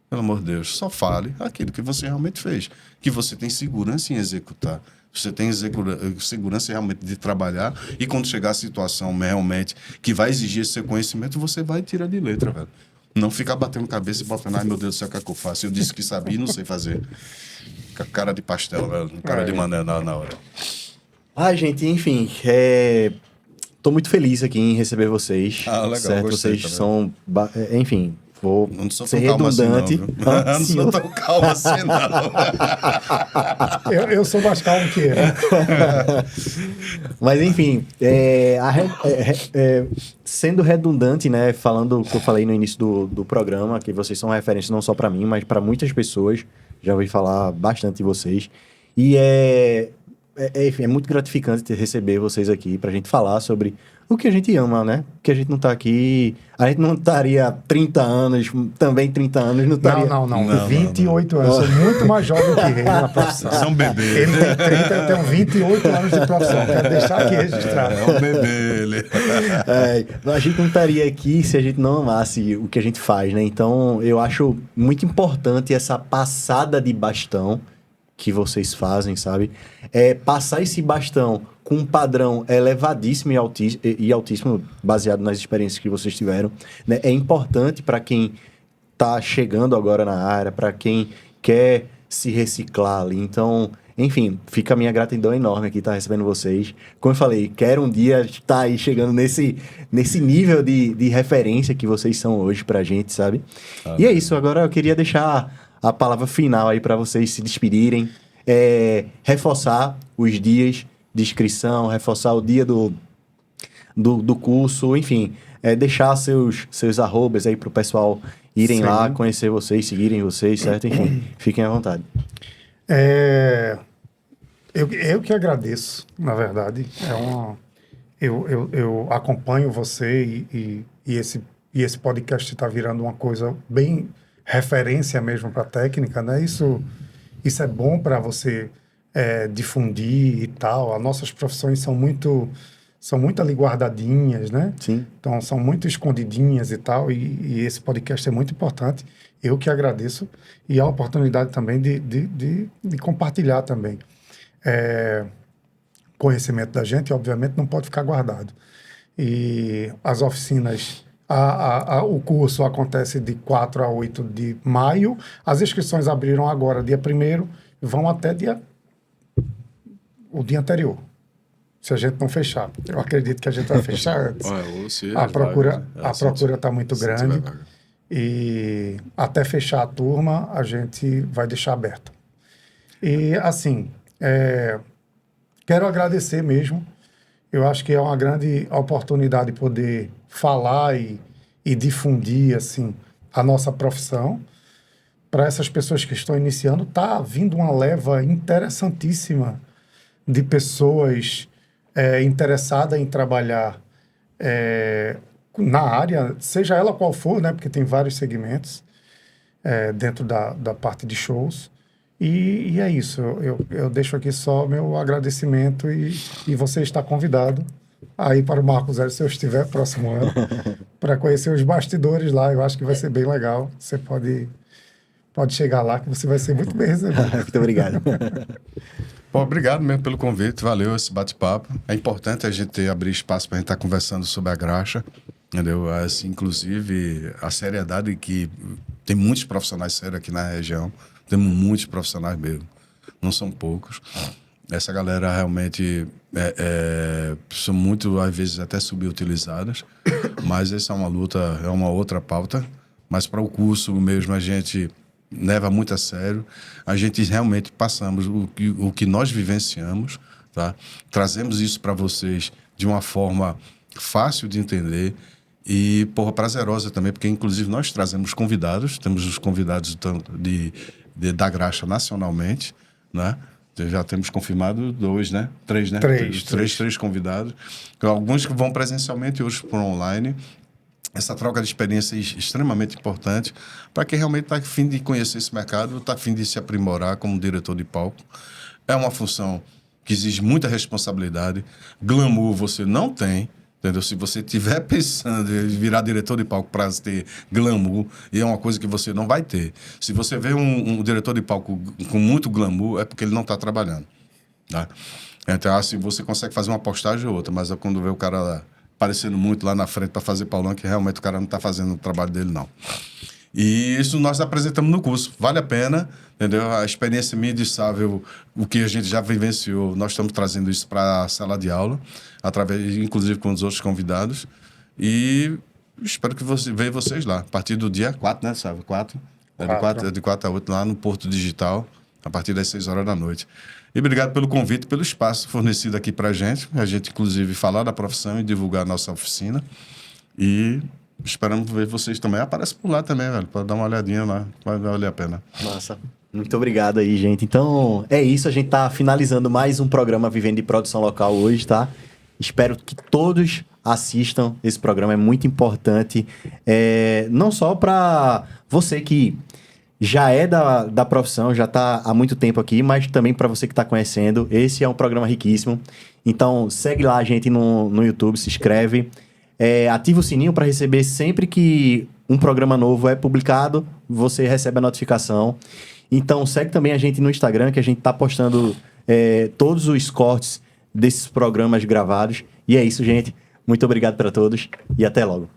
Pelo amor de Deus, só fale aquilo que você realmente fez, que você tem segurança em executar. Você tem segurança realmente de trabalhar e quando chegar a situação realmente que vai exigir esse seu conhecimento, você vai tirar de letra, velho. Não ficar batendo cabeça e botando, ai meu Deus do céu, o que é que eu faço? Eu disse que sabia e não sei fazer. Com a cara de pastel, velho. Cara de mané na hora. Ah, gente, enfim, tô muito feliz aqui em receber vocês. Ah, legal, certo? gostei Vocês também. são, enfim, vou Não sou ser tão calmo assim, não, redundante. viu? Ah, Não sim, sou tão calmo assim, não. Eu sou mais calmo que ele. Mas enfim, sendo redundante, né, falando o que eu falei no início do programa, que vocês são referência não só para mim, mas para muitas pessoas, já ouvi falar bastante de vocês, e enfim, é muito gratificante receber vocês aqui pra gente falar sobre o que a gente ama, né? Porque a gente não tá aqui... A gente não estaria 30 anos, também 30 anos, não estaria... Não. 28 anos. Sou muito mais jovem que ele na profissão. Você é um bebê. Ele tem 30, eu tenho 28 anos de profissão. Quero deixar aqui registrado. É um bebê, ele. A gente não estaria aqui se a gente não amasse o que a gente faz, né? Então, eu acho muito importante essa passada de bastão que vocês fazem, sabe? Passar esse bastão com um padrão elevadíssimo e altíssimo, baseado nas experiências que vocês tiveram, né? É importante para quem está chegando agora na área, para quem quer se reciclar ali. Então, enfim, fica a minha gratidão enorme aqui estar recebendo vocês. Como eu falei, quero um dia estar aí chegando nesse nível de referência que vocês são hoje pra gente, sabe? E é isso, agora eu queria deixar a palavra final aí para vocês se despedirem, reforçar os dias de inscrição, reforçar o dia do curso, enfim, deixar seus arrobas aí pro pessoal irem lá, conhecer vocês, seguirem vocês, certo? Enfim, fiquem à vontade. Eu que agradeço, na verdade. Eu acompanho você e esse podcast está virando uma coisa bem referência mesmo para a técnica, né? Isso é bom para você difundir e tal. As nossas profissões são muito ali guardadinhas, né? Sim. Então, são muito escondidinhas e tal, e esse podcast é muito importante. Eu que agradeço, e a oportunidade também de compartilhar também. Conhecimento da gente, obviamente, não pode ficar guardado. E as oficinas, o curso acontece de 4 a 8 de maio, as inscrições abriram agora, dia 1º, vão até o dia anterior. Se a gente não fechar. Eu acredito que a gente vai fechar antes. A procura está muito grande. E até fechar a turma, a gente vai deixar aberto. E, assim, quero agradecer mesmo. Eu acho que é uma grande oportunidade poder falar e difundir, assim, a nossa profissão. Para essas pessoas que estão iniciando, está vindo uma leva interessantíssima de pessoas interessada em trabalhar na área, seja ela qual for, né? Porque tem vários segmentos dentro da parte de shows. E é isso. Eu deixo aqui só meu agradecimento e você está convidado aí para o Marco Zero, se eu estiver próximo ano, para conhecer os bastidores lá. Eu acho que vai ser bem legal. Você pode chegar lá, que você vai ser muito bem recebido. Muito obrigado. Bom, obrigado mesmo pelo convite, valeu esse bate-papo. É importante a gente abrir espaço para a gente estar conversando sobre a graxa, entendeu? Assim, inclusive, a seriedade que tem muitos profissionais sérios aqui na região, temos muitos profissionais mesmo, não são poucos. Essa galera realmente são muito, às vezes, até subutilizadas, mas essa é uma luta, é uma outra pauta. Mas para o curso mesmo a gente leva muito a sério, a gente realmente passamos o que nós vivenciamos, tá? Trazemos isso para vocês de uma forma fácil de entender e, prazerosa também, porque inclusive nós trazemos convidados, temos os convidados da graxa nacionalmente, né? Já temos confirmado 2, né? 3, né? 3 convidados, alguns que vão presencialmente e outros por online. Essa troca de experiências é extremamente importante para quem realmente está a fim de conhecer esse mercado, está a fim de se aprimorar como diretor de palco. É uma função que exige muita responsabilidade. Glamour você não tem, entendeu? Se você estiver pensando em virar diretor de palco para ter glamour, e é uma coisa que você não vai ter. Se você vê um diretor de palco com muito glamour, é porque ele não está trabalhando, tá? Então, assim, você consegue fazer uma postagem ou outra, mas é quando vê o cara lá aparecendo muito lá na frente para fazer paulão, que realmente o cara não está fazendo o trabalho dele, não. E isso nós apresentamos no curso. Vale a pena, entendeu? A experiência minha de Sávio, o que a gente já vivenciou, nós estamos trazendo isso para a sala de aula, inclusive com os outros convidados. E espero que veja vocês lá. A partir do dia 4, né, Sávio? 4? De 4 a 8, lá no Porto Digital, a partir das 6 horas da noite. E obrigado pelo convite, pelo espaço fornecido aqui para a gente, inclusive, falar da profissão e divulgar a nossa oficina. E esperamos ver vocês também. Aparece por lá também, velho, para dar uma olhadinha lá, vai valer a pena. Massa. Muito obrigado aí, gente. Então, é isso. A gente tá finalizando mais um programa Vivendo de Produção Local hoje, tá? Espero que todos assistam esse programa, é muito importante. Não só para você que já é da profissão, já está há muito tempo aqui, mas também para você que está conhecendo. Esse é um programa riquíssimo. Então, segue lá a gente no YouTube, se inscreve. Ativa o sininho para receber sempre que um programa novo é publicado, você recebe a notificação. Então, segue também a gente no Instagram, que a gente está postando todos os cortes desses programas gravados. E é isso, gente. Muito obrigado para todos e até logo.